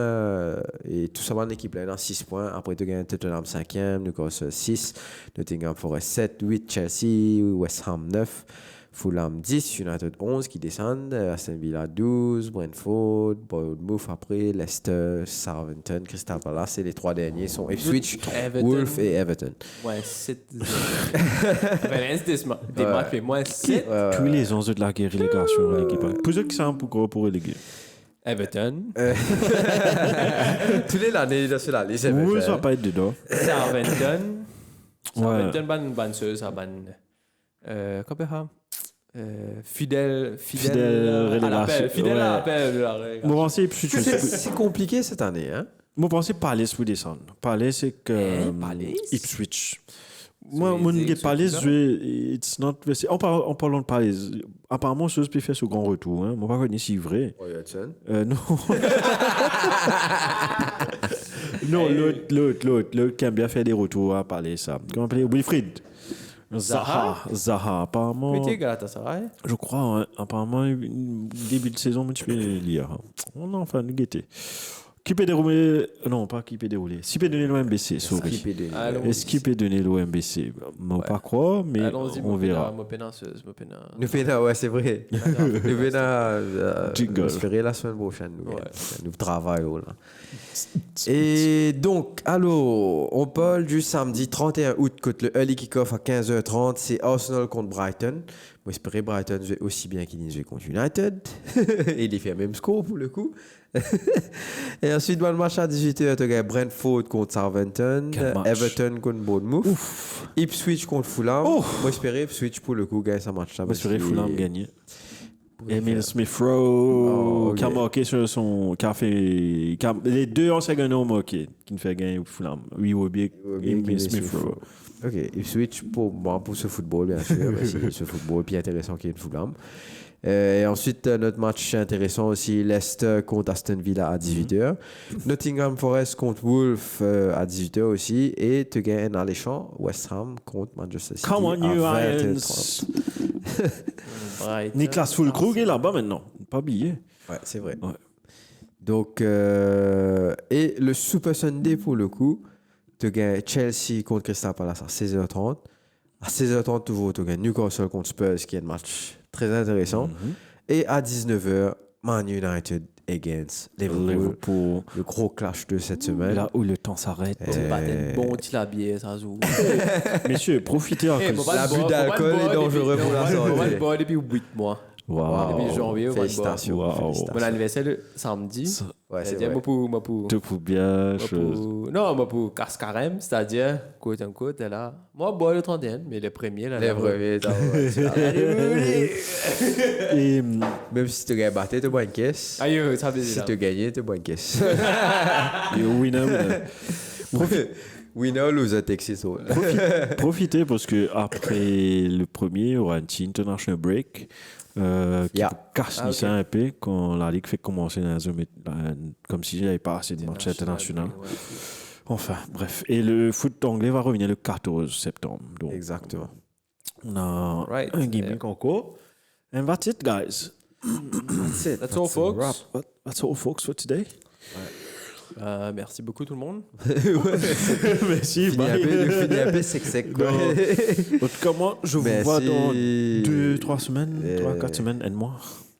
Et tout ça, l'équipe là, dans 6 points. Après, tu gagnes Tottenham 5e. Newcastle 6. Nottingham Forest 7. 8. Chelsea. West Ham 9. Fulham 10, United 11 qui descendent, Aston Villa 12, Brentford, Bournemouth après, Leicester, Southampton, Crystal Palace et les 3 derniers sont Ipswich, Wolves et Everton. Ouais, 7. Des matchs, mais moins 7. Tous les enjeux de la guerre relégation, l'équipe. Pour ceux qui sont un peu gros pour reléguer. Everton. Tous les années, là, c'est là. Les Everton. Wolves va pas être dedans. Southampton. Ça va Ouais. être une bonne chose, ça va comment fidèle à relégation. l'appel. Fidèle Ouais. à l'appel de la relégation. Moi, pensais, puis C'est compliqué cette année, hein? moi, pensais Palace pour descendre. Palace, c'est que. Palace? Ipswich. Moi, les mon ex- Palace, it's not. En parlant de Palace, apparemment, chose peut faire ce grand retour. Hein. Moi, pas connais si vrai. Non. Non, l'autre qui aime bien faire des retours à parler ça. Comment appeler Wilfried Zaha, apparemment. Mais tu es Galatasaray? Je crois, hein, apparemment, début de saison, tu peux lire. On a enfin nous guetter. Qui peut dérouler. Non, pas qui peut dérouler. Si peut donner l'OMBC, sorry. Est-ce qu'il peut donner l'OMBC? Moi, pas croire, mais Allons-y, on verra. Moi, pénanceuse, moi, pénan. Nous venons, ouais, c'est vrai. Nous venons Jingle. espérer la semaine prochaine. Nous travaillons là. Et donc, allô, on parle du samedi 31 août contre le early kick-off à 15h30. C'est Arsenal contre Brighton. Moi, j'espérais Brighton jouer aussi bien qu'il jouait contre United. Et il fait le même score pour le coup. Et ensuite, dans le match à 18h, tu as Brentford contre Southampton, Quel match. Everton contre Bournemouth, Ipswich contre Fulham. Moi, j'espérais Ipswich pour le coup gagner ce match-là. Moi, j'espérais Fulham gagner. Emile Smith Oh, Rowe, ok. qui a marqué sur son. Les deux anciens gagnants ont marqué, qui nous fait gagner Fulham. Oui, Wobie et Emile Smith Rowe. Ok, Ipswich pour moi, pour ce football, bien sûr. C'est ce football plus intéressant qu'il y a de Fulham. Et ensuite, notre match intéressant aussi, Leicester contre Aston Villa à 18h. Nottingham Forest contre Wolves à 18h aussi. Et tu gagnes un alléchant, West Ham contre Manchester City. Come on, à you 20h30. Brighton. Niklas Fulkrug est là-bas maintenant. Pas oublié. Ouais, c'est vrai. Ouais. Donc, et le Super Sunday pour le coup, tu gagnes Chelsea contre Crystal Palace à 16h30. À 16h30, toujours, tu gagnes Newcastle contre Spurs, qui est un match très intéressant. Et à 19h, Man United against Liverpool. Le gros clash de cette semaine. Là où le temps s'arrête. Bon, petit la bière, ça joue. Messieurs, profitez encore. L'abus d'alcool est dangereux pour la santé. On va le boire depuis 8 mois. Wow. Depuis janvier, on va le boire. Félicitations. Wow. Félicitations. Mon anniversaire le samedi. Ouais, c'est C'est-à-dire, vrai. moi pour Tout pour bien, chose. non, moi pour casse carême, c'est-à-dire, côte en côte, là. Moi, bois le 31, mais le premier, là. Les brevets, Et même si tu gagnes battu, tu bois une caisse. Aïe, ça veut Si dire. tu gagnes, tu bois une caisse. winner. Winner, loser, Texas. Profitez parce que après le premier, il y aura un petit international break qui Yeah. casse Ah, ok. ça un peu quand la ligue fait commencer dans comme si j'avais pas assez de matchs internationaux. Ouais. Enfin, bref. Et le foot anglais va revenir le 14 septembre. Donc, Exactement. on a Right. un gimmick encore. And that's it, guys. That's all, folks. That's all, folks, for today. Merci beaucoup, tout le monde. Merci, Fini un peu sec, quoi. En tout cas, moi, je vous Merci. vois dans 2-3 semaines, Euh, 3-4 semaines, et moi,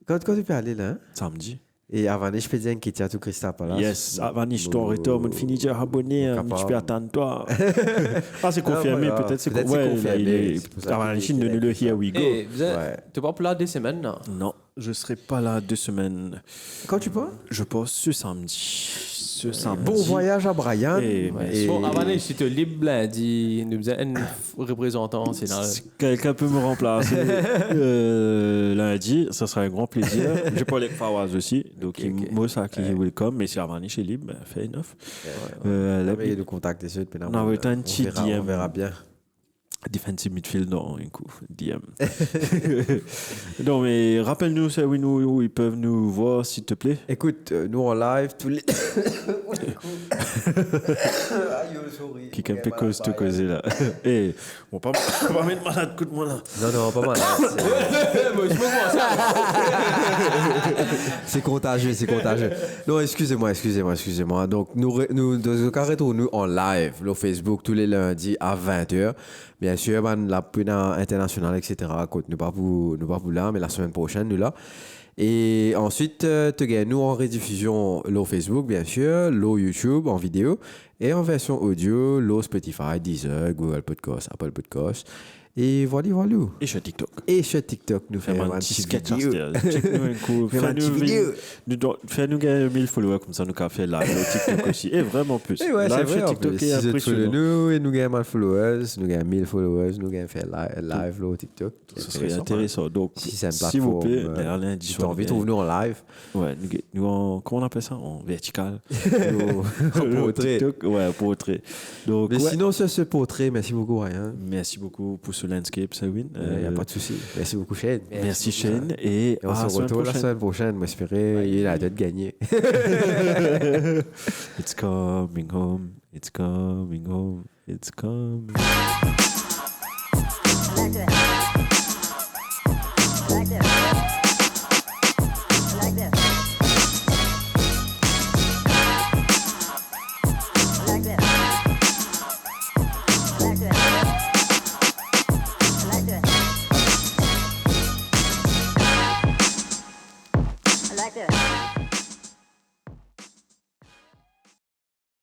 Quand tu peux aller là, hein? samedi. Et avant, je peux dire qu'il y a tout Crystal Palace. Yes, avant je t'en retourne, on finit déjà abonné, je peux attendre toi. Ah, c'est confirmé, voilà. peut-être c'est Peut-être c'est ouais, confirmé, il est- c'est pour ça avant qu'il Chine de est nous le here we go. Et vous êtes, Ouais. t'es pas pour là 2 semaines, non? Non, je serai pas là 2 semaines. Quand tu pars? Je pose ce samedi. Ce samedi. Bon voyage à Brian. Et- Et- Bon, avant, si tu es libre lundi, nous faisons un représentant, c'est dans Si quelqu'un peut me remplacer lundi, ça sera un grand plaisir. J'ai pas les Fawaz aussi, donc moi ça qui est welcome, mais si avant je suis libre, ben, fais enough. Ah, mais il y a le contact des autres, mais On a eu un petit DM. on verra bien. Defensive midfield, non, un coup, DM. Non, mais rappelle-nous ça, où ils peuvent nous voir, s'il te plaît. Écoute, nous en live, tous les. Qui quand peut cause te causer là. Eh, on va pas mettre malade, écoute-moi là. Non, pas mal. C'est contagieux, c'est contagieux. Non, excusez-moi. Donc, nous arrêtons en live, sur Facebook, tous les lundis à 20h. Bien sûr, la pena internationale, etc. Nous pas pour là, mais la semaine prochaine, nous là. Et ensuite, nous en rediffusion, sur Facebook, bien sûr, sur YouTube, en vidéo, et en version audio, sur Spotify, Deezer, Google Podcast, Apple Podcast. Et voilà. Et sur TikTok. Et sur TikTok, nous Fais-moi faisons un un petit petit sketch vidéo. Check-nous un coup. Fais-moi un petit vidéo. Fais-nous gagner 1000 followers comme ça, nous avons fait live au TikTok aussi. Et vraiment plus. Et ouais, c'est Live vrai. sur TikTok Si est vous êtes follow impressionnant. nous, et nous gagnons 1000 followers, nous gagnons 1000 followers, nous gagnons fait live là, au TikTok. Ce serait intéressant. Donc, Si c'est une s'il vous plaît, plateforme, lundi si tu as soir. envie, trouve-nous en live. Ouais, nous en, comment on appelle ça? En vertical. En portrait. TikTok, ouais, portrait. Donc, Mais ouais. sinon, sur ce portrait, merci beaucoup, Ryan. Merci beaucoup pour ce landscape, Sawin. Il n'y a pas de souci. Merci beaucoup, Shane. Merci, Shane. Et Et on à la se semaine retrouve la prochaine. semaine prochaine. Moi, j'espérais il a peut-être gagné. It's coming home. It's coming home. It's coming. Like that.